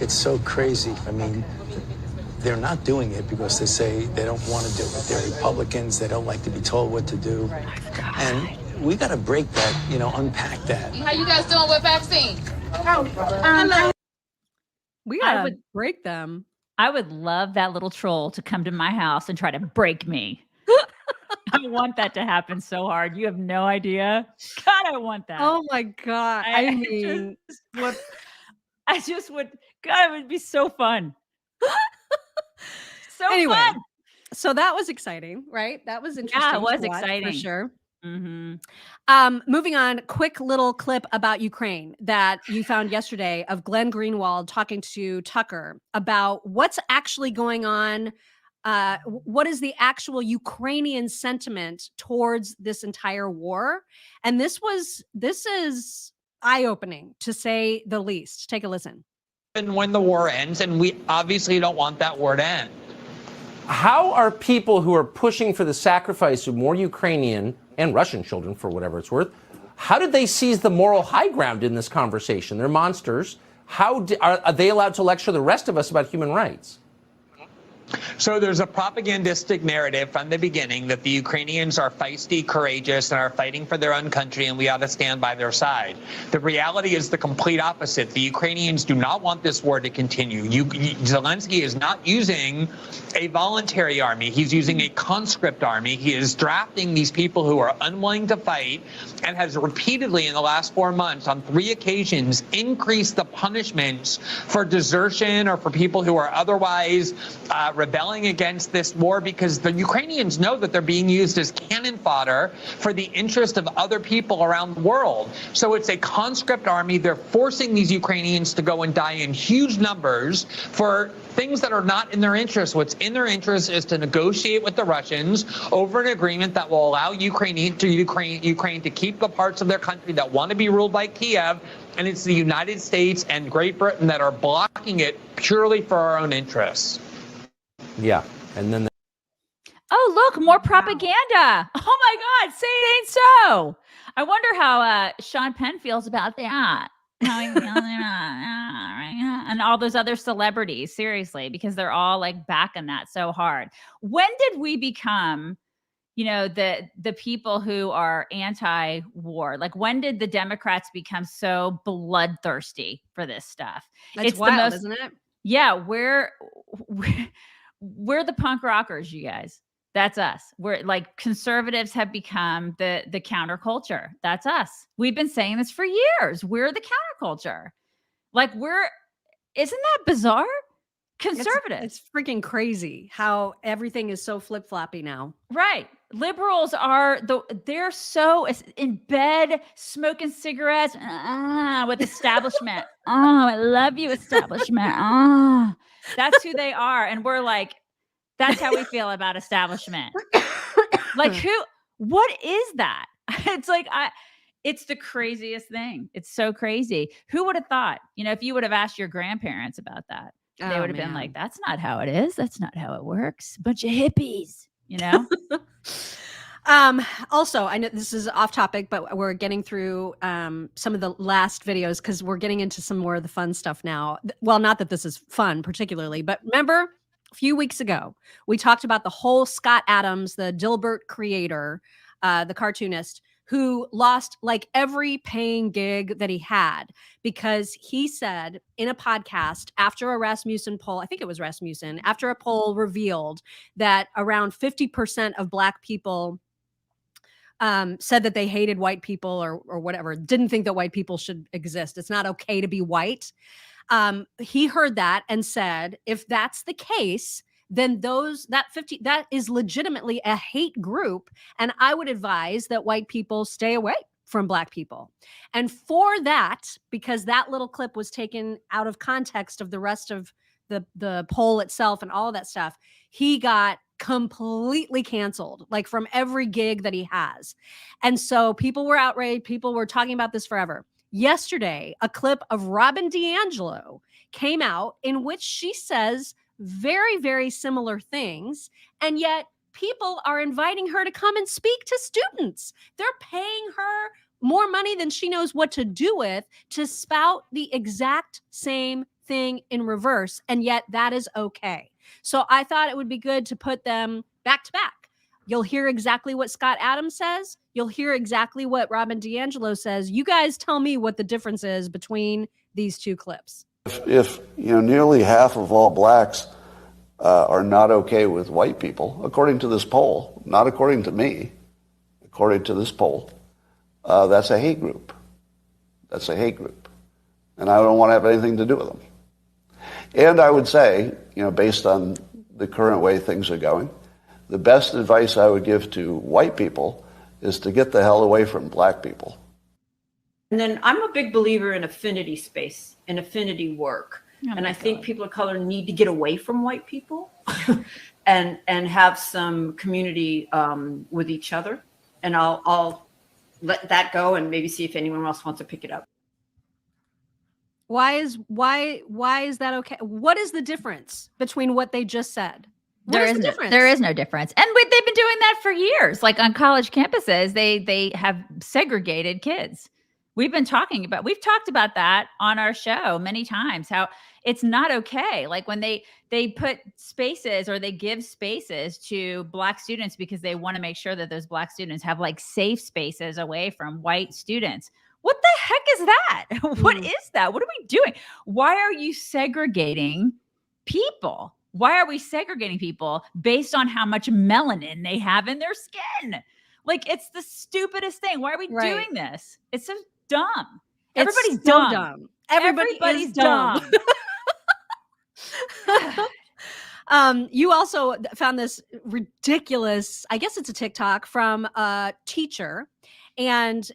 It's so crazy. I mean, they're not doing it because they say they don't want to do it. They're Republicans. They don't like to be told what to do. And we got to break that, unpack that. How you guys doing with vaccine? We got to break them. I would love that little troll to come to my house and try to break me. I want that to happen so hard. You have no idea. God, I want that. Oh my God. I mean, God, it would be so fun. So anyway, fun. So that was exciting, right? That was interesting. Yeah, it was to watch, exciting. for sure. Mm-hmm. Moving on, quick little clip about Ukraine that you found yesterday of Glenn Greenwald talking to Tucker about what's actually going on. What is the actual Ukrainian sentiment towards this entire war? And this is eye-opening, to say the least. Take a listen. And when the war ends, and we obviously don't want that war to end. How are people who are pushing for the sacrifice of more Ukrainian and Russian children, for whatever it's worth, how did they seize the moral high ground in this conversation? They're monsters. Are they allowed to lecture the rest of us about human rights? So there's a propagandistic narrative from the beginning that the Ukrainians are feisty, courageous, and are fighting for their own country, and we ought to stand by their side. The reality is the complete opposite. The Ukrainians do not want this war to continue. Zelensky is not using a voluntary army. He's using a conscript army. He is drafting these people who are unwilling to fight, and has repeatedly in the last 4 months on 3 occasions increased the punishments for desertion or for people who are otherwise rebelling against this war, because the Ukrainians know that they're being used as cannon fodder for the interest of other people around the world. So it's a conscript army. They're forcing these Ukrainians to go and die in huge numbers for things that are not in their interest. What's in their interest is to negotiate with the Russians over an agreement that will allow Ukraine to keep the parts of their country that want to be ruled by Kiev, and it's the United States and Great Britain that are blocking it purely for our own interests. Yeah, and then Oh, look, more propaganda. Oh my God, say it ain't so. I wonder how Sean Penn feels about that. How he feels about and all those other celebrities, seriously, because they're all like backing that so hard. When did we become, the people who are anti-war? Like, when did the Democrats become so bloodthirsty for this stuff? It's wild, isn't it? Yeah, we're the punk rockers, you guys. That's us. We're like, conservatives have become the counterculture. That's us. We've been saying this for years. We're the counterculture. Like, isn't that bizarre? Conservatives. It's freaking crazy how everything is so flip-floppy now. Right. Liberals they're so in bed smoking cigarettes with establishment. Oh, I love you, establishment. Oh, that's who they are. And we're like, that's how we feel about establishment. Like, what is that? It's like, it's the craziest thing. It's so crazy. Who would have thought, if you would have asked your grandparents about that, they would have been like, that's not how it is. That's not how it works. Bunch of hippies, Also, I know this is off topic, but we're getting through some of the last videos because we're getting into some more of the fun stuff now. Well, not that this is fun particularly, but remember a few weeks ago, we talked about the whole Scott Adams, the Dilbert creator, the cartoonist, who lost like every paying gig that he had because he said in a podcast after a Rasmussen poll, I think it was Rasmussen, after a poll revealed that around 50% of Black people said that they hated white people or whatever, didn't think that white people should exist. It's not okay to be white. He heard that and said, if that's the case, then that is legitimately a hate group. And I would advise that white people stay away from Black people. And for that, because that little clip was taken out of context of the rest of the poll itself and all of that stuff, he got completely canceled, like from every gig that he has. And so people were outraged. People were talking about this forever. Yesterday, a clip of Robin DiAngelo came out in which she says very, very similar things. And yet people are inviting her to come and speak to students. They're paying her more money than she knows what to do with to spout the exact same thing in reverse. And yet that is okay. So I thought it would be good to put them back to back. You'll hear exactly what Scott Adams says. You'll hear exactly what Robin DiAngelo says. You guys tell me what the difference is between these two clips. If nearly half of all Blacks are not okay with white people, according to this poll, not according to me, according to this poll, that's a hate group. That's a hate group. And I don't want to have anything to do with them. And I would say, based on the current way things are going, The best advice I would give to white people is to get the hell away from black people. And then I'm a big believer in affinity space and affinity work. And I think people of color need to get away from white people and have some community with each other. And I'll let that go and maybe see if anyone else wants to pick it up. Why is that okay? What is the difference between what they just said? There is no difference. And they've been doing that for years. Like on college campuses, they have segregated kids. We've talked about that on our show many times, how it's not okay. Like when they put spaces or they give spaces to Black students because they want to make sure that those Black students have like safe spaces away from white students. What the heck is that? What is that? What are we doing? Why are you segregating people? Why are we segregating people based on how much melanin they have in their skin? Like, it's the stupidest thing. Why are we doing this? It's so dumb. Everybody's dumb. Everybody's dumb. You also found this ridiculous, I guess it's a TikTok from a teacher. And,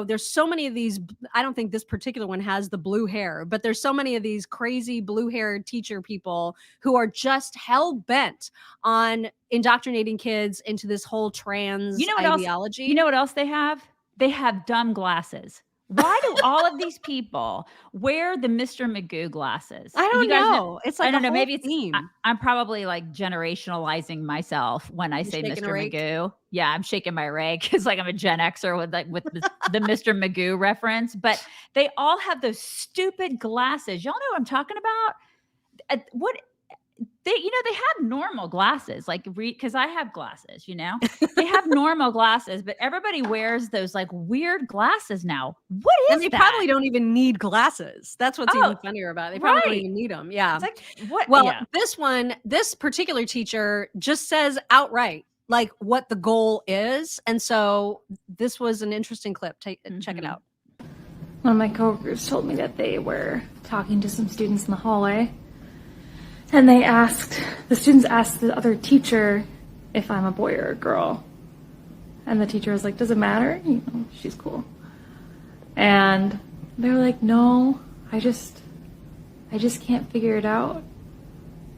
there's so many of these, I don't think this particular one has the blue hair, but there's so many of these crazy blue-haired teacher people who are just hell-bent on indoctrinating kids into this whole trans ideology. You know what else they have? They have dumb glasses. Why do all of these people wear the Mr. Magoo glasses? I don't know. It's like, I don't know. Maybe I'm probably like generationalizing myself when I say Mr. Magoo. Yeah, I'm shaking my rag because like I'm a Gen Xer with the Mr. Magoo reference. But they all have those stupid glasses. Y'all know what I'm talking about? They have normal glasses, like because I have glasses, they have normal glasses, but everybody wears those like weird glasses now. What is that? And they probably don't even need glasses. That's what's even funnier about it. They probably don't even need them. Yeah. It's like, what? Well, this particular teacher just says outright like what the goal is. And so this was an interesting clip. Check it out. One of my coworkers told me that they were talking to some students in the hallway. And the students asked the other teacher if I'm a boy or a girl. And the teacher was like, does it matter? She's cool. And they were like, no, I just can't figure it out.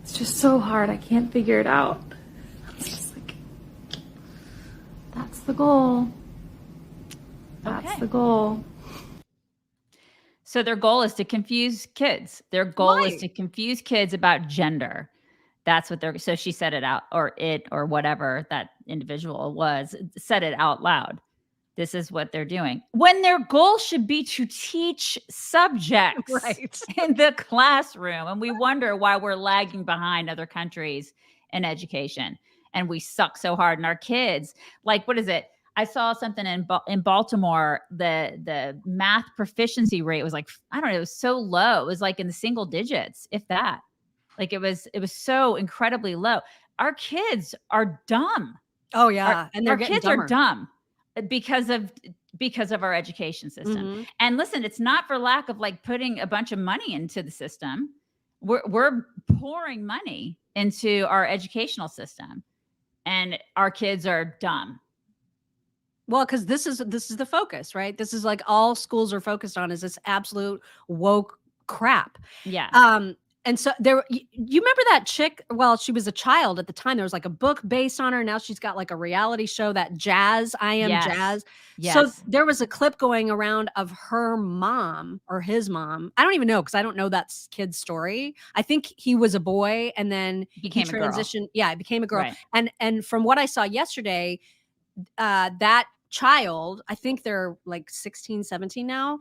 It's just so hard. I can't figure it out. It's just like, that's the goal. That's the goal. So their goal is to confuse kids. Their goal is to confuse kids about gender. That's what so she said it out, or whatever that individual was, said it out loud. This is what they're doing. When their goal should be to teach subjects in the classroom. And we wonder why we're lagging behind other countries in education. And we suck so hard. And our kids, like, what is it? I saw something in Baltimore, the math proficiency rate was like, I don't know, it was so low. It was like in the single digits, if that. Like it was so incredibly low. Our kids are dumb. Oh yeah. And our kids are dumb because of our education system. And listen, it's not for lack of like putting a bunch of money into the system. We're pouring money into our educational system, and our kids are dumb. Well, because this is the focus, right? This is like all schools are focused on is this absolute woke crap. Yeah. And so you remember that chick? Well, she was a child at the time. There was like a book based on her. Now she's got like a reality show, that Jazz, I Am Jazz. Yes. So there was a clip going around of her mom or his mom. I don't even know because I don't know that kid's story. I think he was a boy and then he transitioned. A girl. Yeah, he became a girl. Right. And from what I saw yesterday, that child, I think they're like 16, 17 now,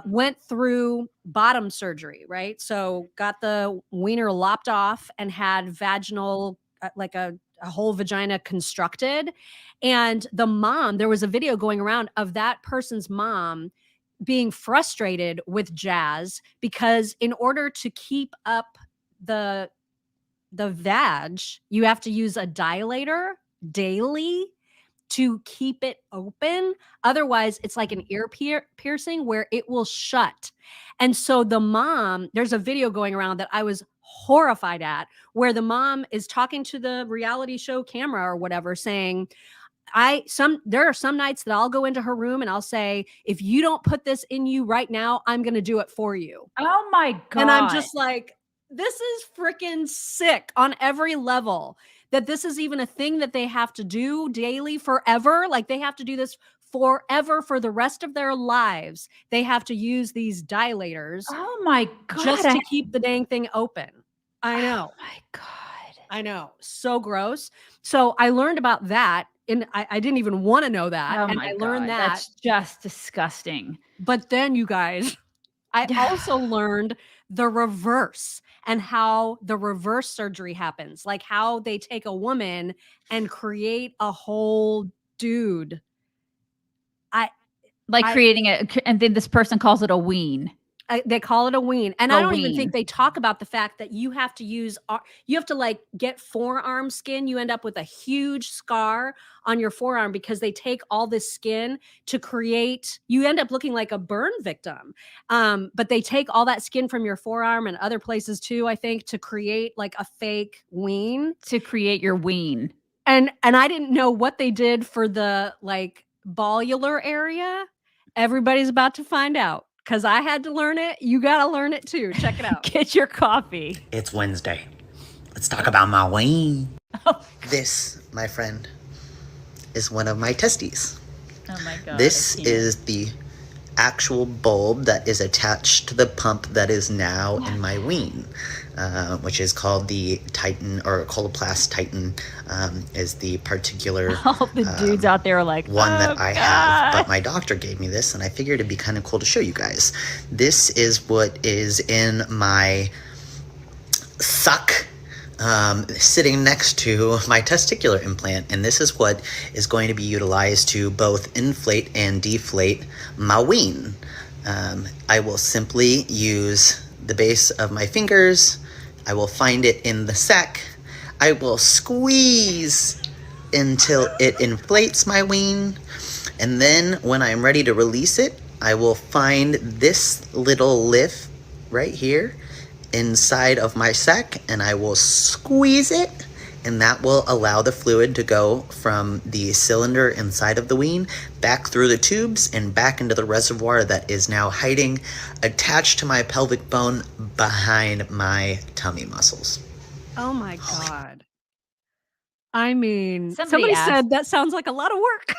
went through bottom surgery, right? So got the wiener lopped off and had vaginal, like a whole vagina constructed. And the mom, there was a video going around of that person's mom being frustrated with Jazz because in order to keep up the vag, you have to use a dilator daily. to keep it open. Otherwise, it's like an ear piercing where it will shut. And so the mom, there's a video going around that I was horrified at, where the mom is talking to the reality show camera or whatever, saying, there are some nights that I'll go into her room and I'll say, if you don't put this in you right now, I'm going to do it for you. Oh my God. And I'm just like, this is freaking sick on every level, that this is even a thing that they have to do daily forever. Like they have to do this forever for the rest of their lives. They have to use these dilators. Oh my God. Just to keep the dang thing open. I know. Oh my God. I know. So gross. So I learned about that. And I didn't even want to know that. Oh and my I learned God. that. That's just disgusting. But then, you guys, I also learned the reverse and how the reverse surgery happens. Like how they take a woman and create a whole dude. Creating it, and then this person calls it a ween. They call it a ween. And I don't even think they talk about the fact that you have to like get forearm skin. You end up with a huge scar on your forearm because they take all this skin to create, you end up looking like a burn victim. But they take all that skin from your forearm and other places too, I think, to create like a fake ween. To create your ween. And I didn't know what they did for the like ballular area. Everybody's about to find out. Because I had to learn it. You got to learn it too. Check it out. Get your coffee. It's Wednesday. Let's talk about my ween. This, my friend, is one of my testes. Oh my God. This is the actual bulb that is attached to the pump that is now in my ween, which is called the Titan, or Coloplast Titan, is the particular all the dudes out there are like, one that I have, but my doctor gave me this and I figured it'd be kind of cool to show you guys. This is what is in my suck, sitting next to my testicular implant, and this is what is going to be utilized to both inflate and deflate my ween. I will simply use the base of my fingers. I will find it in the sack. I will squeeze until it inflates my ween, and then when I'm ready to release it, I will find this little lift right here inside of my sack, and I will squeeze it, and that will allow the fluid to go from the cylinder inside of the ween back through the tubes and back into the reservoir that is now hiding attached to my pelvic bone behind my tummy muscles. Oh my God. I mean, Somebody said that sounds like a lot of work.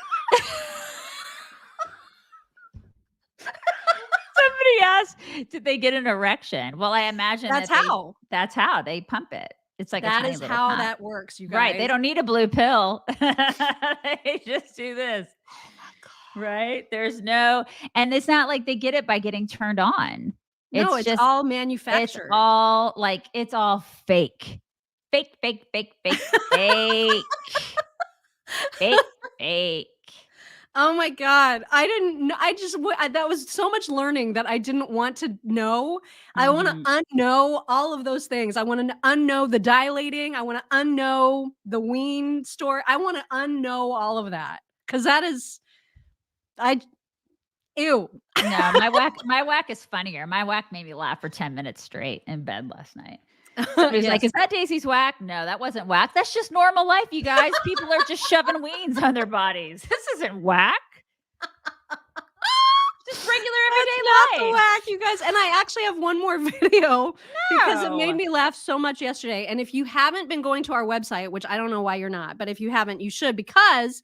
Somebody asked, did they get an erection? Well, I imagine that's how they pump it. It's like that a tiny is little how pump. that works, you guys. Right. They don't need a blue pill. They just do this. Oh my God. Right. There's no, and it's not like they get it by getting turned on. No, it's just all manufactured. It's all fake. Fake, fake, fake, fake, fake. Fake, fake. Oh my God. I didn't know. That was so much learning that I didn't want to know. I want to unknow all of those things. I want to unknow the dilating. I want to unknow the ween story. I want to unknow all of that. Cause that is, ew. No, my whack is funnier. My whack made me laugh for 10 minutes straight in bed last night. He's like, is that Daisy's whack? No, that wasn't whack. That's just normal life, you guys. People are just shoving weens on their bodies. This isn't whack. Just regular everyday life. The whack, you guys. And I actually have one more video because it made me laugh so much yesterday. And if you haven't been going to our website, which I don't know why you're not, but if you haven't, you should, because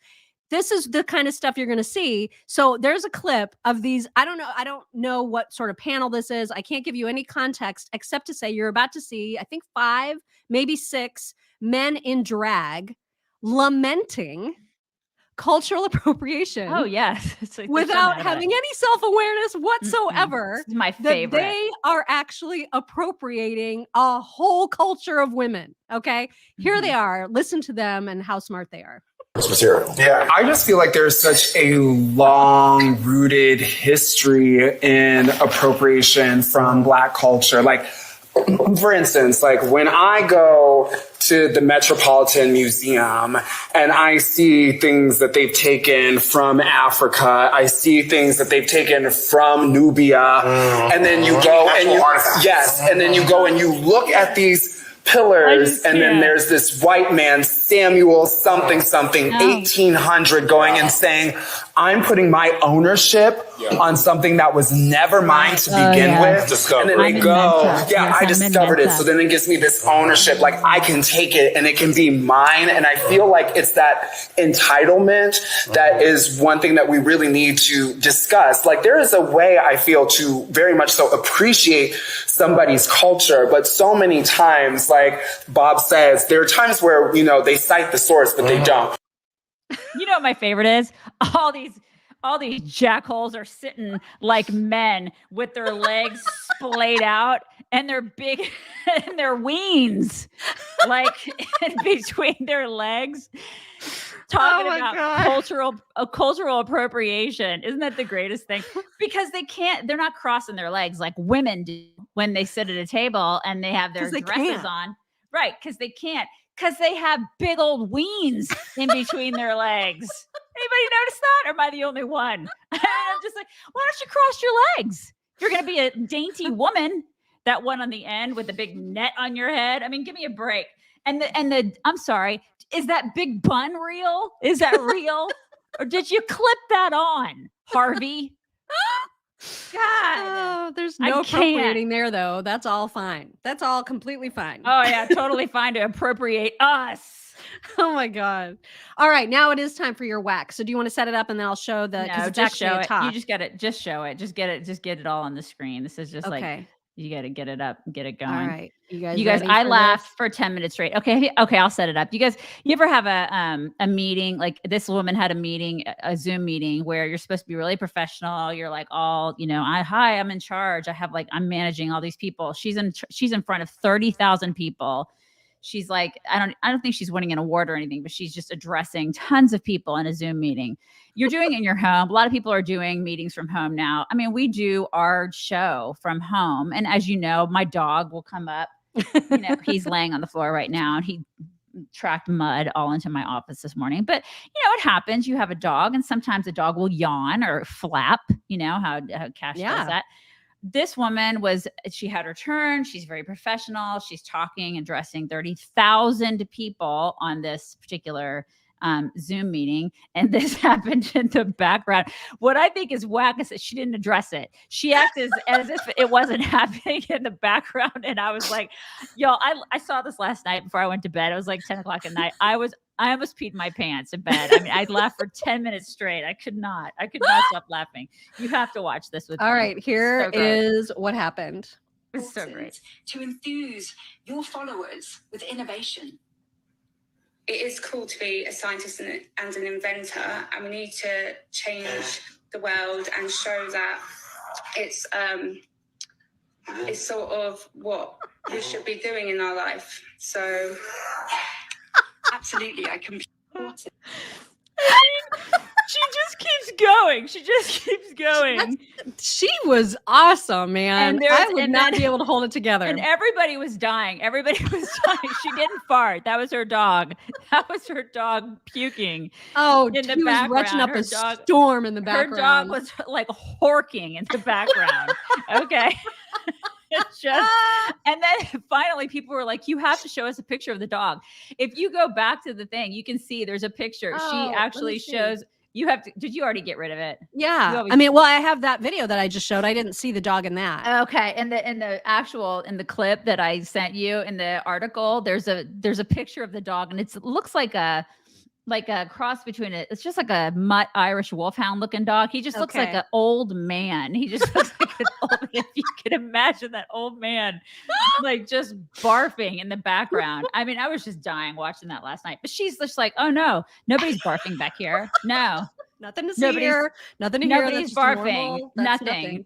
this is the kind of stuff you're going to see. So there's a clip of these. I don't know what sort of panel this is. I can't give you any context except to say you're about to see, I think 5, maybe 6 men in drag lamenting cultural appropriation. Oh, yes. It's like without having any self-awareness whatsoever. This is my favorite. That they are actually appropriating a whole culture of women. Okay. Here they are. Listen to them and how smart they are. Material. Yeah, I just feel like there's such a long-rooted history in appropriation from Black culture. Like for instance, like when I go to the Metropolitan Museum and I see things that they've taken from Africa, I see things that they've taken from Nubia, and then you go and you go and you look at these pillars, and then there's this white man, Samuel something 1800, going and saying, I'm putting my ownership on something that was never mine to begin with. And then they go, I discovered it. So then it gives me this ownership, like I can take it and it can be mine. And I feel like it's that entitlement that is one thing that we really need to discuss. Like there is a way, I feel, to very much so appreciate somebody's culture, but so many times, like Bob says, there are times where, they cite the source, but they don't. You know what my favorite is? All these jackholes are sitting like men with their legs splayed out and their big and their weens like in between their legs, talking about cultural appropriation. Isn't that the greatest thing? Because they're not crossing their legs like women do when they sit at a table and they have their dresses on. Right, because they can't. Because they have big old weens in between their legs. Anybody notice that? Or am I the only one? And I'm just like, why don't you cross your legs? You're going to be a dainty woman. That one on the end with the big net on your head. I mean, give me a break. And I'm sorry, is that big bun real? Is that real? Or did you clip that on, Harvey? God. Oh, there's no appropriating there, though. That's all fine. That's all completely fine. Oh, yeah, totally fine to appropriate us. Oh, my God. All right, now it is time for your whack. So do you want to set it up and then I'll show the, no, it's actually a talk. You just got it. Just show it. Just get it all on the screen. This is just like, you got to get it up, get it going. All right. You guys, I laughed for 10 minutes straight. Okay, I'll set it up. You ever have a meeting? Like this woman had a meeting, a Zoom meeting where you're supposed to be really professional. You're like I'm in charge. I'm managing all these people. She's in front of 30,000 people. She's like, I don't think she's winning an award or anything, but she's just addressing tons of people in a Zoom meeting. You're doing it in your home. A lot of people are doing meetings from home now. I mean, we do our show from home. And as you know, my dog will come up. He's laying on the floor right now and he tracked mud all into my office this morning. But, it happens. You have a dog and sometimes the dog will yawn or flap, how Cash does that. This woman she had her turn. She's very professional. She's talking and addressing 30,000 people on this particular Zoom meeting. And this happened in the background. What I think is whack is that she didn't address it. She acted as if it wasn't happening in the background. And I was like, y'all, I saw this last night before I went to bed. It was like 10 o'clock at night. I almost peed my pants in bed. I mean, I laughed for 10 minutes straight. I could not stop laughing. You have to watch this with me. All right, here is what happened. It's so great. To enthuse your followers with innovation. It is cool to be a scientist and an inventor, and we need to change the world and show that it's sort of what we should be doing in our life. So absolutely, I can support it. She just keeps going. She was awesome, man. I would not be able to hold it together. And everybody was dying. She didn't fart. That was her dog. Puking. Oh, in the he background. Was retching up a storm in the background. Her dog was like horking in the background. Okay. And then finally people were like, you have to show us a picture of the dog. If you go back to the thing, you can see there's a picture. She actually shows. You have to. Did you already get rid of it? Yeah. I have that video that I just showed. I didn't see the dog in that. Okay. And in the clip that I sent you in the article, there's a picture of the dog, and it looks like a cross between it's just like a mutt Irish wolfhound looking dog. He just looks like an old man. He just looks like an old, if you can imagine that old man, like just barfing in the background. I mean, I was just dying watching that last night, but she's just like, oh no, nobody's barfing back here. No, nothing to see here. Nothing to hear. Nobody's barfing. Nothing.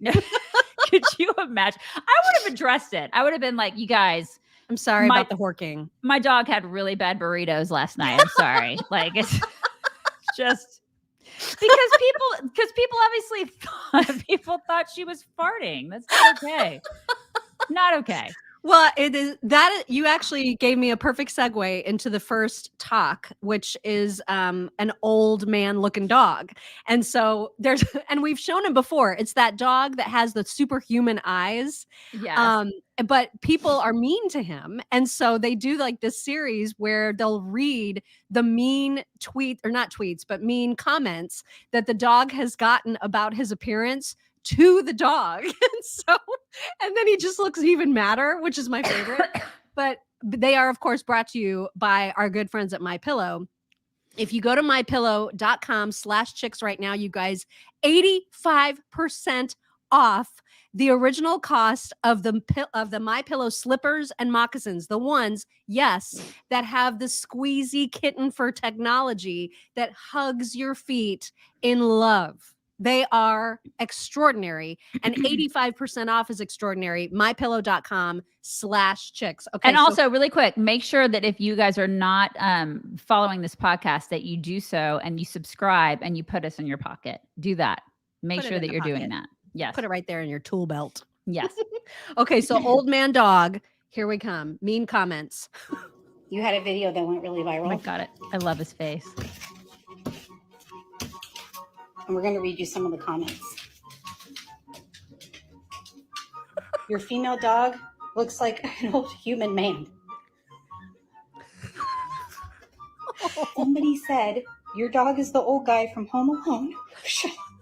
Could you imagine? I would have addressed it. I would have been like, you guys, I'm sorry about the horking. My dog had really bad burritos last night. I'm sorry. Like it's just because people obviously thought she was farting. That's not okay. Not okay. Well, it is that you actually gave me a perfect segue into the first talk, which is an old man looking dog. And so and we've shown him before. It's that dog that has the superhuman eyes. Yes. But people are mean to him. And so they do like this series where they'll read the mean mean comments that the dog has gotten about his appearance to the dog. And then he just looks even madder, which is my favorite. But they are, of course, brought to you by our good friends at MyPillow. If you go to mypillow.com/chicks right now, you guys, 85% off the original cost of the MyPillow slippers and moccasins, the ones, yes, that have the squeezy kitten fur technology that hugs your feet in love. They are extraordinary, and 85% off is extraordinary. MyPillow.com/chicks. Okay. And also, really quick, make sure that if you guys are not following this podcast, that you do so and you subscribe and you put us in your pocket. Do that. Make sure that you're doing that. Yes. Put it right there in your tool belt. Yes. Okay. So old man dog, here we come. Mean comments. You had a video that went really viral. Oh, I got it. I love his face. And we're going to read you some of the comments. Your female dog looks like an old human man. Somebody said, your dog is the old guy from Home Alone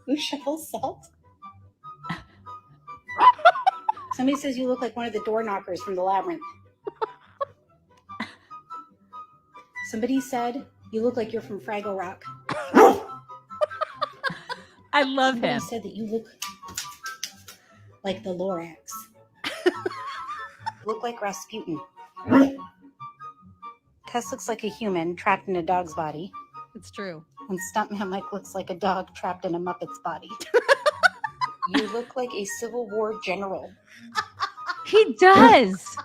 who shovels salt. Somebody says you look like one of the door knockers from the Labyrinth. Somebody said you look like you're from Fraggle Rock. I love him. Somebody said that you look like the Lorax. Look like Rasputin. Tess looks like a human trapped in a dog's body. It's true. And Stuntman Mike looks like a dog trapped in a Muppet's body. You look like a Civil War general. He does.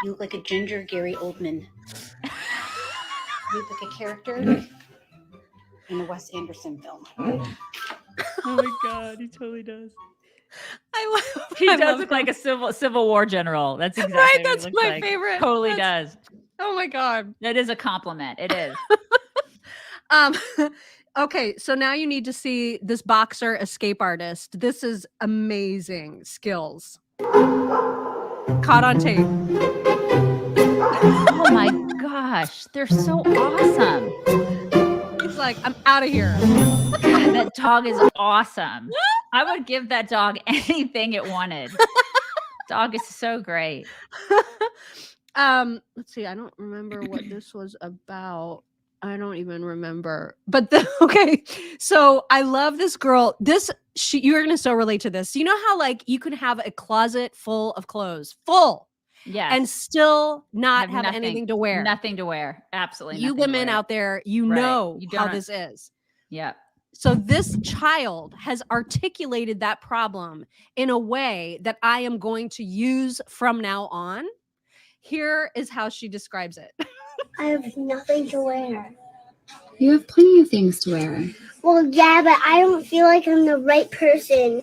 You look like a ginger Gary Oldman. You look like a character in a Wes Anderson film. Oh my God, he totally does. He does look like a Civil War general. That's exactly right. what That's he looks my like. favorite. Totally does. Oh my God. That is a compliment. It is. Okay, so now you need to see this boxer escape artist. This is amazing skills. Caught on tape. Oh my gosh, they're so awesome. He's like, I'm out of here. God, that dog is awesome. I would give that dog anything it wanted. Dog is so great. Let's see. I don't remember what this was about. I don't even remember. But okay. So I love this girl. You're going to so relate to this. You know how like you can have a closet full of clothes, yes, and still not have anything to wear. Nothing to wear. Absolutely. You women out there, you know how this is. Yeah. So this child has articulated that problem in a way that I am going to use from now on. Here is how she describes it. I have nothing to wear. You have plenty of things to wear. Well, yeah, but I don't feel like I'm the right person.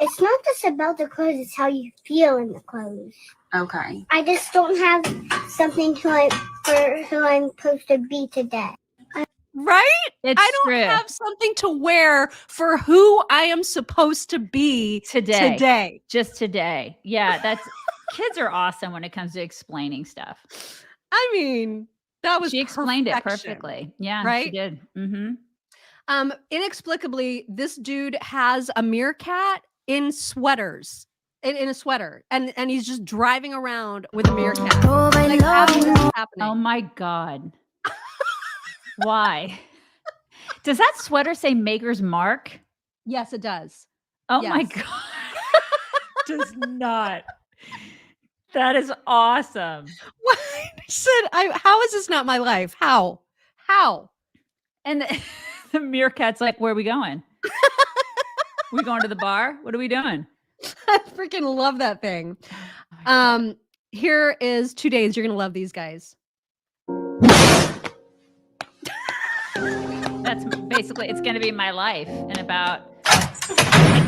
It's not just about the clothes, it's how you feel in the clothes. Okay. I just don't have something for who I'm supposed to be today. Right? It's I don't true. have something to wear for who I am supposed to be today. Just today. Yeah, kids are awesome when it comes to explaining stuff. I mean, that was she explained perfection. it perfectly. Yeah, right? She did. Mm-hmm. Inexplicably, this dude has a meerkat in sweaters. In a sweater, and he's just driving around with a meerkat. Like, how is this happening? Oh my God. Why? Does that sweater say Maker's Mark? Yes, it does. Oh yes. my God. Does not. That is awesome. What? How is this not my life? How? And the meerkat's like, where are we going? We going to the bar? What are we doing? I freaking love that thing. Here is 2 days. You're going to love these guys. That's basically, it's going to be my life. And I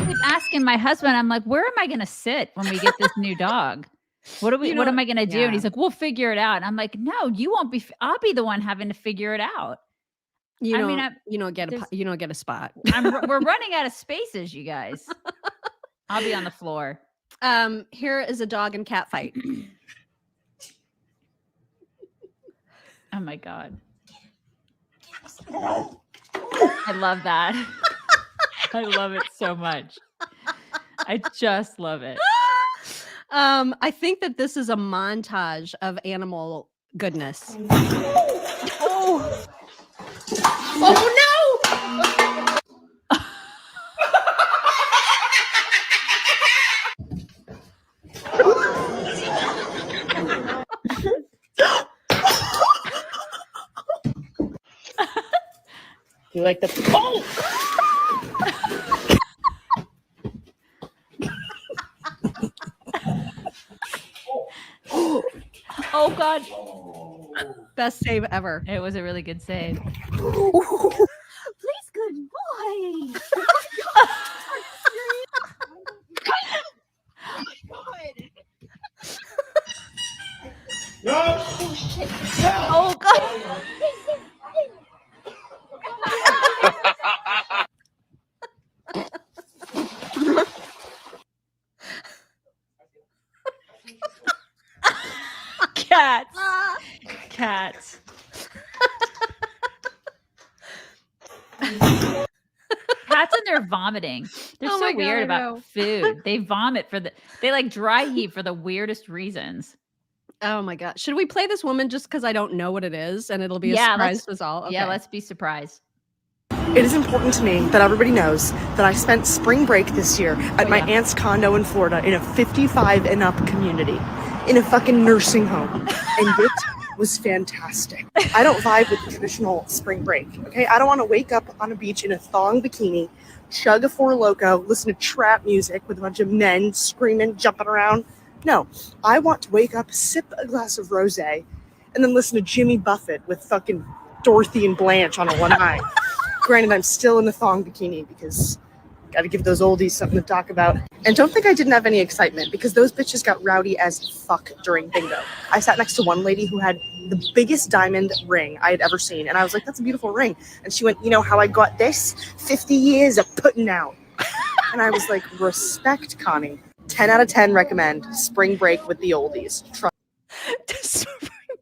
keep asking my husband, I'm like, where am I going to sit when we get this new dog? What am I going to do? yeah. And he's like, we'll figure it out. And I'm like, no, you won't be. I'll be the one having to figure it out. You don't get a spot. We're running out of spaces, you guys. I'll be on the floor. Here is a dog and cat fight. Oh my God. I love that. I love it so much. I just love it. I think that this is a montage of animal goodness. Oh. Oh no! You like the Oh God. Best save ever. It was a really good save. Please, good boy. Oh God. Cats. Cats. Cats and they're vomiting. They're Oh so my God, weird I about know. food. They vomit they like dry heat for the weirdest reasons. Oh my God. Should we play this woman just because I don't know what it is and it'll be a Yeah, surprise to us all? Yeah, Okay. let's be surprised. It is important to me that everybody knows that I spent spring break this year at my aunt's condo in Florida in a 55 and up community, in a fucking nursing home. And it was fantastic. I don't vibe with the traditional spring break, okay? I don't want to wake up on a beach in a thong bikini, chug a Four Loko, listen to trap music with a bunch of men screaming, jumping around. No, I want to wake up, sip a glass of rosé, and then listen to Jimmy Buffett with fucking Dorothy and Blanche on a one eye. Granted, I'm still in the thong bikini because got to give those oldies something to talk about. And don't think I didn't have any excitement because those bitches got rowdy as fuck during bingo. I sat next to one lady who had the biggest diamond ring I had ever seen. And I was like, that's a beautiful ring. And she went, you know how I got this? 50 years of putting out. And I was like, respect, Connie. 10 out of 10 recommend spring break with the oldies.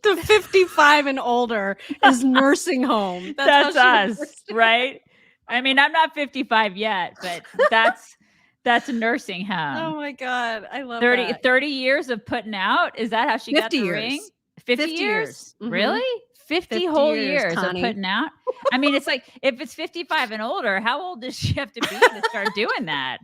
The 55 and older is nursing home. That's how she us, right? I mean, I'm not 55 yet, but that's a nursing home. Oh my God. I love 30 years of putting out. Is that how she got the 50 ring? years. 50 50 years? years. Mhm. Really? 50 50 whole years, years of Connie. putting out? I mean, it's like if it's 55 and older, how old does she have to be to start doing that?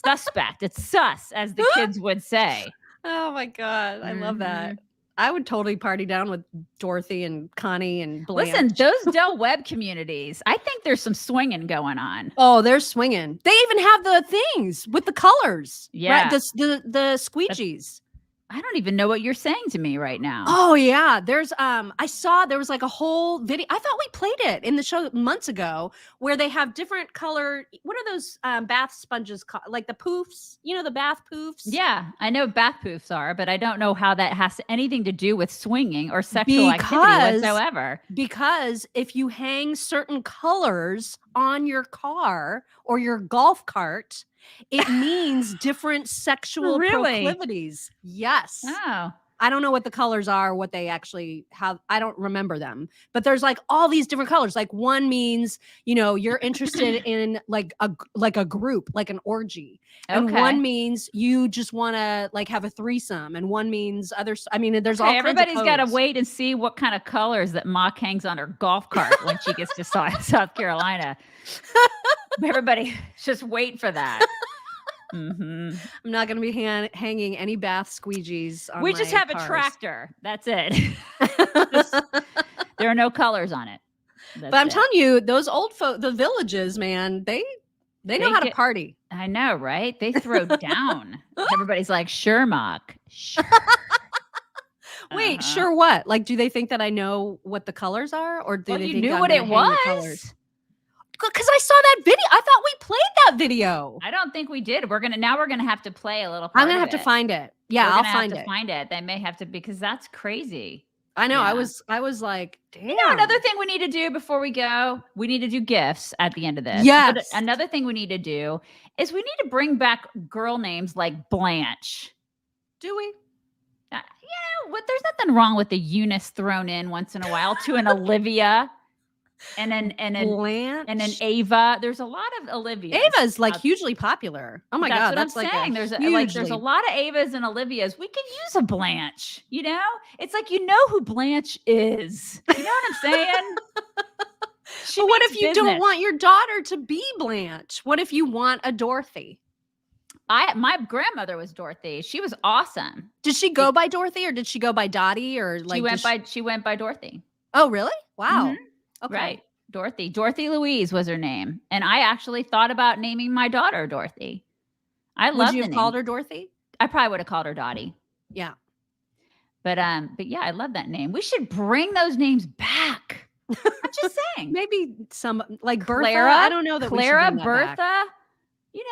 Suspect. It's sus, as the kids would say. Oh my God. I love that. I would totally party down with Dorothy and Connie and Blanche. Listen, those Del Webb communities, I think there's some swinging going on. Oh, they're swinging. They even have the things with the colors. Yeah. Right? The squeegees. I don't even know what you're saying to me right now. Oh yeah, there's I saw there was like a whole video. I thought we played it in the show months ago where they have different color. What are those bath sponges called? Like the poofs, you know, the bath poofs? Yeah, I know bath poofs are, but I don't know how that has anything to do with swinging or sexual activity whatsoever. Because if you hang certain colors on your car or your golf cart, it means different sexual proclivities. Yes. Oh. I don't know what the colors are, what they actually have. I don't remember them. But there's like all these different colors. Like one means, you know, you're interested in like a group, like an orgy. And one means you just want to like have a threesome. And one means others. I mean, there's all kinds of everybody's got to codes. wait and see what kind of colors that Mock hangs on her golf cart when she gets to South Carolina. Everybody just wait for that. I'm not going to be hanging any bath squeegees on We just my have cars. a tractor. That's it. There are no colors on it. But I'm telling you, those old folk, the villages, man, they know how to party. I know, right? They throw down. Everybody's like, sure, Mock. Sure. Wait, sure what? Like, do they think that I know what the colors are? Or do they You think knew I'm what gonna it hang the was? colors? because I saw that video. I thought we played that video. I don't think we did. We're gonna have to play a little. I'm gonna have to find it. Yeah, I'll find it. Find it. They may have to because that's crazy. I know. Yeah. I was like, damn. You know, another thing we need to do before we go, we need to do gifts at the end of this. Yes. But another thing we need to do is we need to bring back girl names like Blanche. Do we? There's nothing wrong with the Eunice thrown in once in a while to an Olivia and an Ava. There's a lot of Olivias. Ava's like hugely popular. Oh my God. That's what I'm saying. There's a lot of Avas and Olivias. We can use a Blanche, you know? It's like, you know who Blanche is. You know what I'm saying? But what if you don't want your daughter to be Blanche? What if you want a Dorothy? My grandmother was Dorothy. She was awesome. Did she go by Dorothy or did she go by Dottie or like she went by Dorothy. Oh, really? Wow. Mm-hmm. Okay. Right. Dorothy Louise was her name. And I actually thought about naming my daughter Dorothy. Would you have called her Dorothy? I probably would have called her Dottie. Yeah. But yeah, I love that name. We should bring those names back. I'm just saying. Maybe some like Bertha. Clara, I don't know that Clara, we should bring that Bertha. back. You know,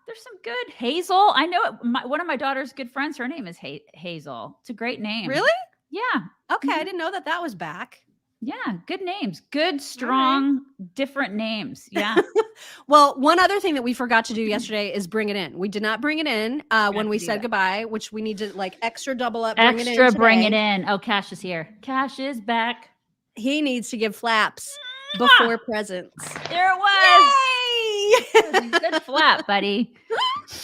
there's some good Hazel. I know one of my daughter's good friends. Her name is Hazel. It's a great name. Really? Yeah. Okay, I didn't know that was back. Yeah, good names. Good, strong, different names. Yeah. Well, one other thing that we forgot to do yesterday is bring it in. We did not bring it in when we said goodbye, which we need to like extra double up. Bring Bring it in. Oh, Cash is here. Cash is back. He needs to give flaps before presents. There it was. Yay! Good flap, buddy.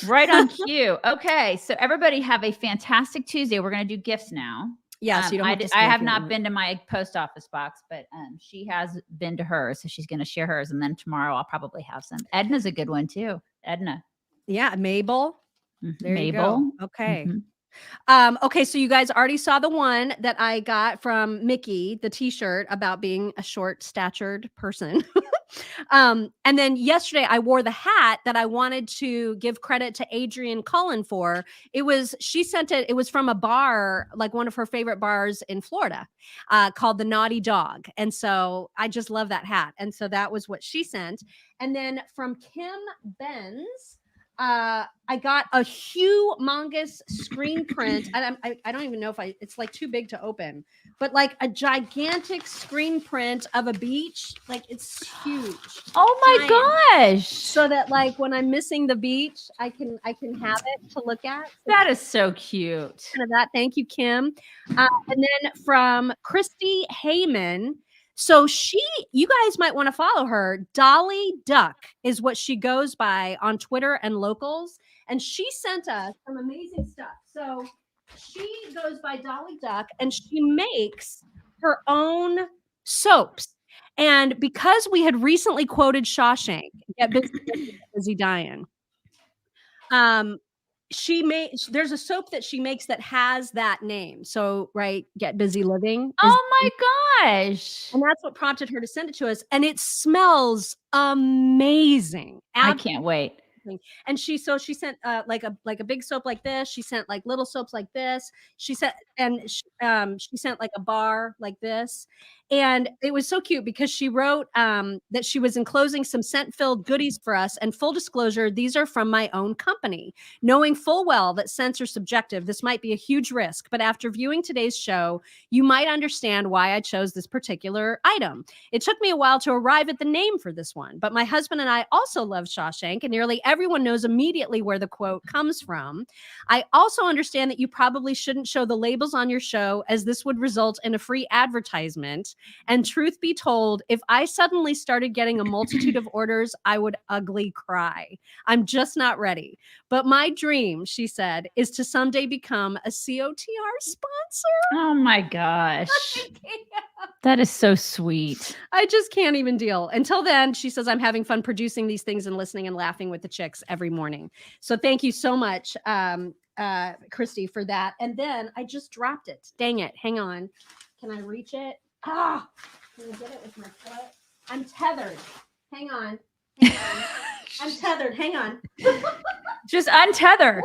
Right on cue. Okay, so everybody have a fantastic Tuesday. We're going to do gifts now. Yes, you don't have to I have not been to my post office box, but she has been to hers, so she's going to share hers, and then tomorrow I'll probably have some. Edna's a good one too. Edna. Yeah, Mabel. There Mabel. you go. Okay. Mm-hmm. Okay, so you guys already saw the one that I got from Mickey, the t-shirt about being a short-statured person. And then yesterday I wore the hat that I wanted to give credit to Adrienne Cullen for. She sent it. It was from a bar, like one of her favorite bars in Florida, called the Naughty Dog. And so I just love that hat. And so that was what she sent. And then from Kim Benz, I got a humongous screen print. And I don't even know if it's like too big to open, but like a gigantic screen print of a beach. Like it's huge. Oh my gosh. So that like when I'm missing the beach, I can have it to look at. That is so cute. Kind of that. Thank you, Kim. And then from Christy Heyman. So you guys might want to follow her. Dolly Duck is what she goes by on Twitter and locals. And she sent us some amazing stuff. So she goes by Dolly Duck and she makes her own soaps. And because we had recently quoted Shawshank, Get Busy Dying, there's a soap that she makes that has that name. So, right, Get Busy Living. Oh my gosh. And that's what prompted her to send it to us. And it smells amazing. I can't wait. And she sent like a big soap like this. She sent like little soaps like this. She sent like a bar like this. And it was so cute because she wrote that she was enclosing some scent-filled goodies for us. And full disclosure, these are from my own company. Knowing full well that scents are subjective, this might be a huge risk. But after viewing today's show, you might understand why I chose this particular item. It took me a while to arrive at the name for this one. But my husband and I also love Shawshank, and nearly everyone knows immediately where the quote comes from. I also understand that you probably shouldn't show the labels on your show, as this would result in a free advertisement. And truth be told, if I suddenly started getting a multitude of orders, I would ugly cry. I'm just not ready. But my dream, she said, is to someday become a COTR sponsor. Oh my gosh. That is so sweet. I just can't even deal. Until then, she says, I'm having fun producing these things and listening and laughing with the chicks every morning. So thank you so much, Christy, for that. And then I just dropped it. Dang it. Hang on. Can I reach it? Can I get it with my foot? I'm tethered. Hang on. I'm tethered. Hang on. Just untether.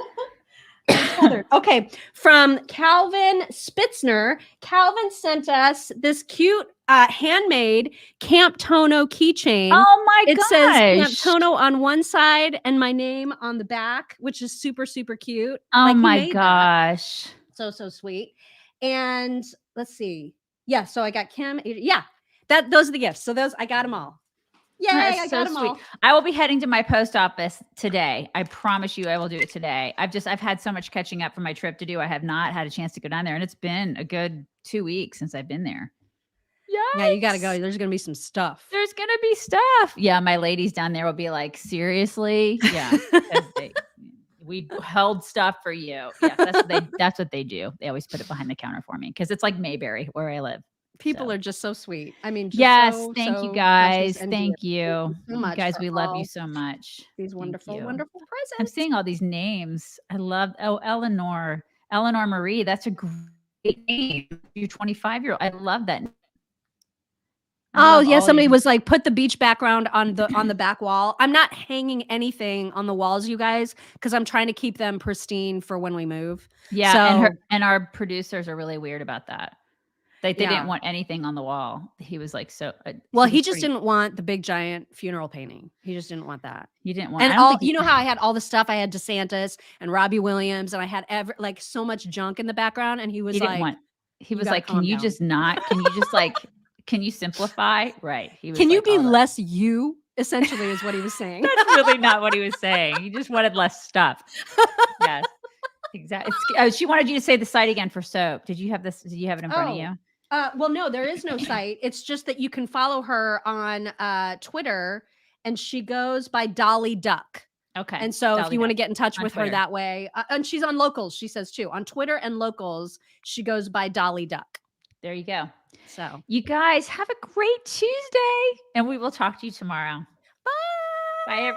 Okay, from Calvin Spitzner. Calvin sent us this cute handmade Camp Tono keychain. Oh my It says Camp gosh. Tono on one side and my name on the back, which is super, super cute. Oh Like, he my made that. gosh. So sweet. And let's see. Yeah, so I got Kim. Yeah, those are the gifts. So those, I got them all. Yay, That's I so got them sweet. all. I will be heading to my post office today. I promise you I will do it today. I've had so much catching up from my trip to do. I have not had a chance to go down there, and it's been a good 2 weeks since I've been there. Yeah, you got to go. There's going to be some stuff. There's going to be stuff. Yeah, my ladies down there will be like, seriously? Yeah. 'Cause we held stuff for you. Yeah, that's what they do. They always put it behind the counter for me because it's like Mayberry where I live. People are just so sweet. I mean, just Yes, so, thank so you guys. precious and Thank dear. you. So much Guys, for we love you all so much. these Thank wonderful, you. wonderful presents. I'm seeing all these names. I love Eleanor Marie. That's a great name. You're 25-year-old. I love that. Oh yeah, somebody was like, put the beach background on the back wall. I'm not hanging anything on the walls, you guys, because I'm trying to keep them pristine for when we move. Yeah, So, and our producers are really weird about that. They Yeah. didn't want anything on the wall. He was like, so. Well, he just didn't want the big giant funeral painting. He just didn't want that. You didn't want. And I don't all think you know how I had all the stuff. I had DeSantis and Robbie Williams, and I had like so much junk in the background. And he was He like, didn't want. He "You was gotta like, can calm you down." just not? Can you just like? Can you simplify? Right. He was "Can you like, be all that. less you?" Essentially, is what he was saying. That's really not what he was saying. He just wanted less stuff. Yes, exactly. She wanted you to say the site again for soap. Did you have this? Did you have it in front of you? Well, no, there is no site. It's just that you can follow her on Twitter, and she goes by Dolly Duck. Okay. And so if Dolly you want to Duck get in touch on with her Twitter. that way, and she's on Locals, she says too. On Twitter and Locals, she goes by Dolly Duck. There you go. So you guys have a great Tuesday, and we will talk to you tomorrow. Bye. Bye, everyone.